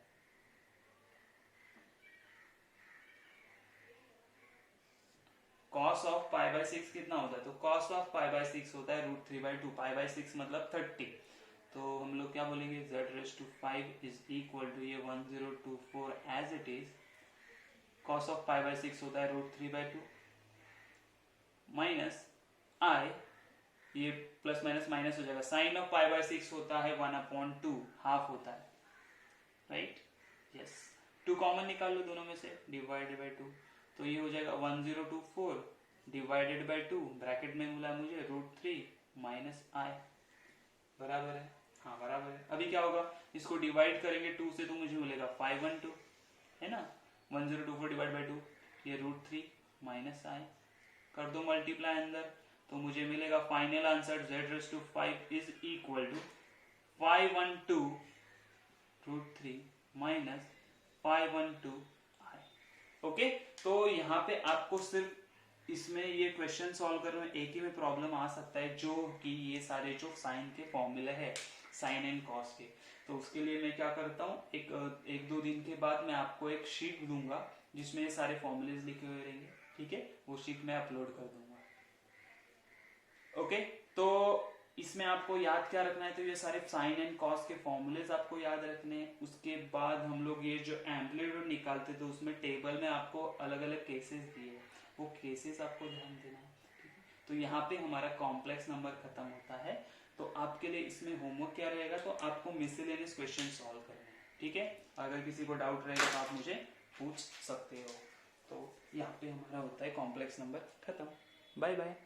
कॉस ऑफ पाई बाय 6 कितना होता है, तो कॉस ऑफ पाई बाय 6 होता है √3/2, पाई बाय 6 मतलब 30, तो हम लोग क्या बोलेंगे, z⁵5 इज इक्वल टू ये 1024 as it is cos of pi by 6 होता है √3/2 माइनस आई, ये प्लस माइनस माइनस हो जाएगा, साइन ऑफ पाई बाय 6 होता है 1/2, हाफ होता है, राइट, यस। 2 कॉमन निकाल लो दोनों में से, डिवाइडेड बाय 2, तो ये हो जाएगा 1024 डिवाइडेड बाय 2, ब्रैकेट में मिला मुझे √3 माइनस आई, बराबर है, हाँ बराबर है। अभी क्या होगा, इसको डिवाइड करेंगे 2 से तो मुझे मिलेगा 512, है ना, 1024 डिवाइड बाय 2, ये √3 माइनस आई, कर दो मल्टीप्लाई अंदर, तो मुझे मिलेगा final answer z⁵5 is equal to 512 √3 minus 512 i. ओके, तो यहाँ पे आपको सिर्फ इसमें ये क्वेश्चन सॉल्व करने में एक ही में प्रॉब्लम आ सकता है, जो कि ये सारे जो साइन के फॉर्मूले है, साइन एंड कॉस के, तो उसके लिए मैं क्या करता हूँ, एक दो दिन के बाद मैं आपको एक शीट दूंगा जिसमें ये सारे फॉर्मूलेज लिखे हुए रहेंगे, ठीक है, वो शीट मैं अपलोड कर दूंगा। ओके, तो इसमें आपको याद क्या रखना है, तो ये सारे साइन एंड कॉस के फॉर्मूलेज आपको याद रखने हैं। उसके बाद हम लोग ये जो एम्पलीट्यूड निकालते थे उसमें टेबल में आपको अलग अलग केसेस दिए, वो केसेस आपको ध्यान देना है, ठीक है। तो यहाँ पे हमारा कॉम्प्लेक्स नंबर खत्म होता है, तो आपके लिए इसमें होमवर्क क्या रहेगा, तो आपको मिसलेनियस क्वेश्चन सॉल्व करने हैं, ठीक है। अगर किसी को डाउट रहेगा तो आप मुझे पूछ सकते हो। तो यहाँ पे हमारा होता है कॉम्प्लेक्स नंबर खत्म। Bye bye.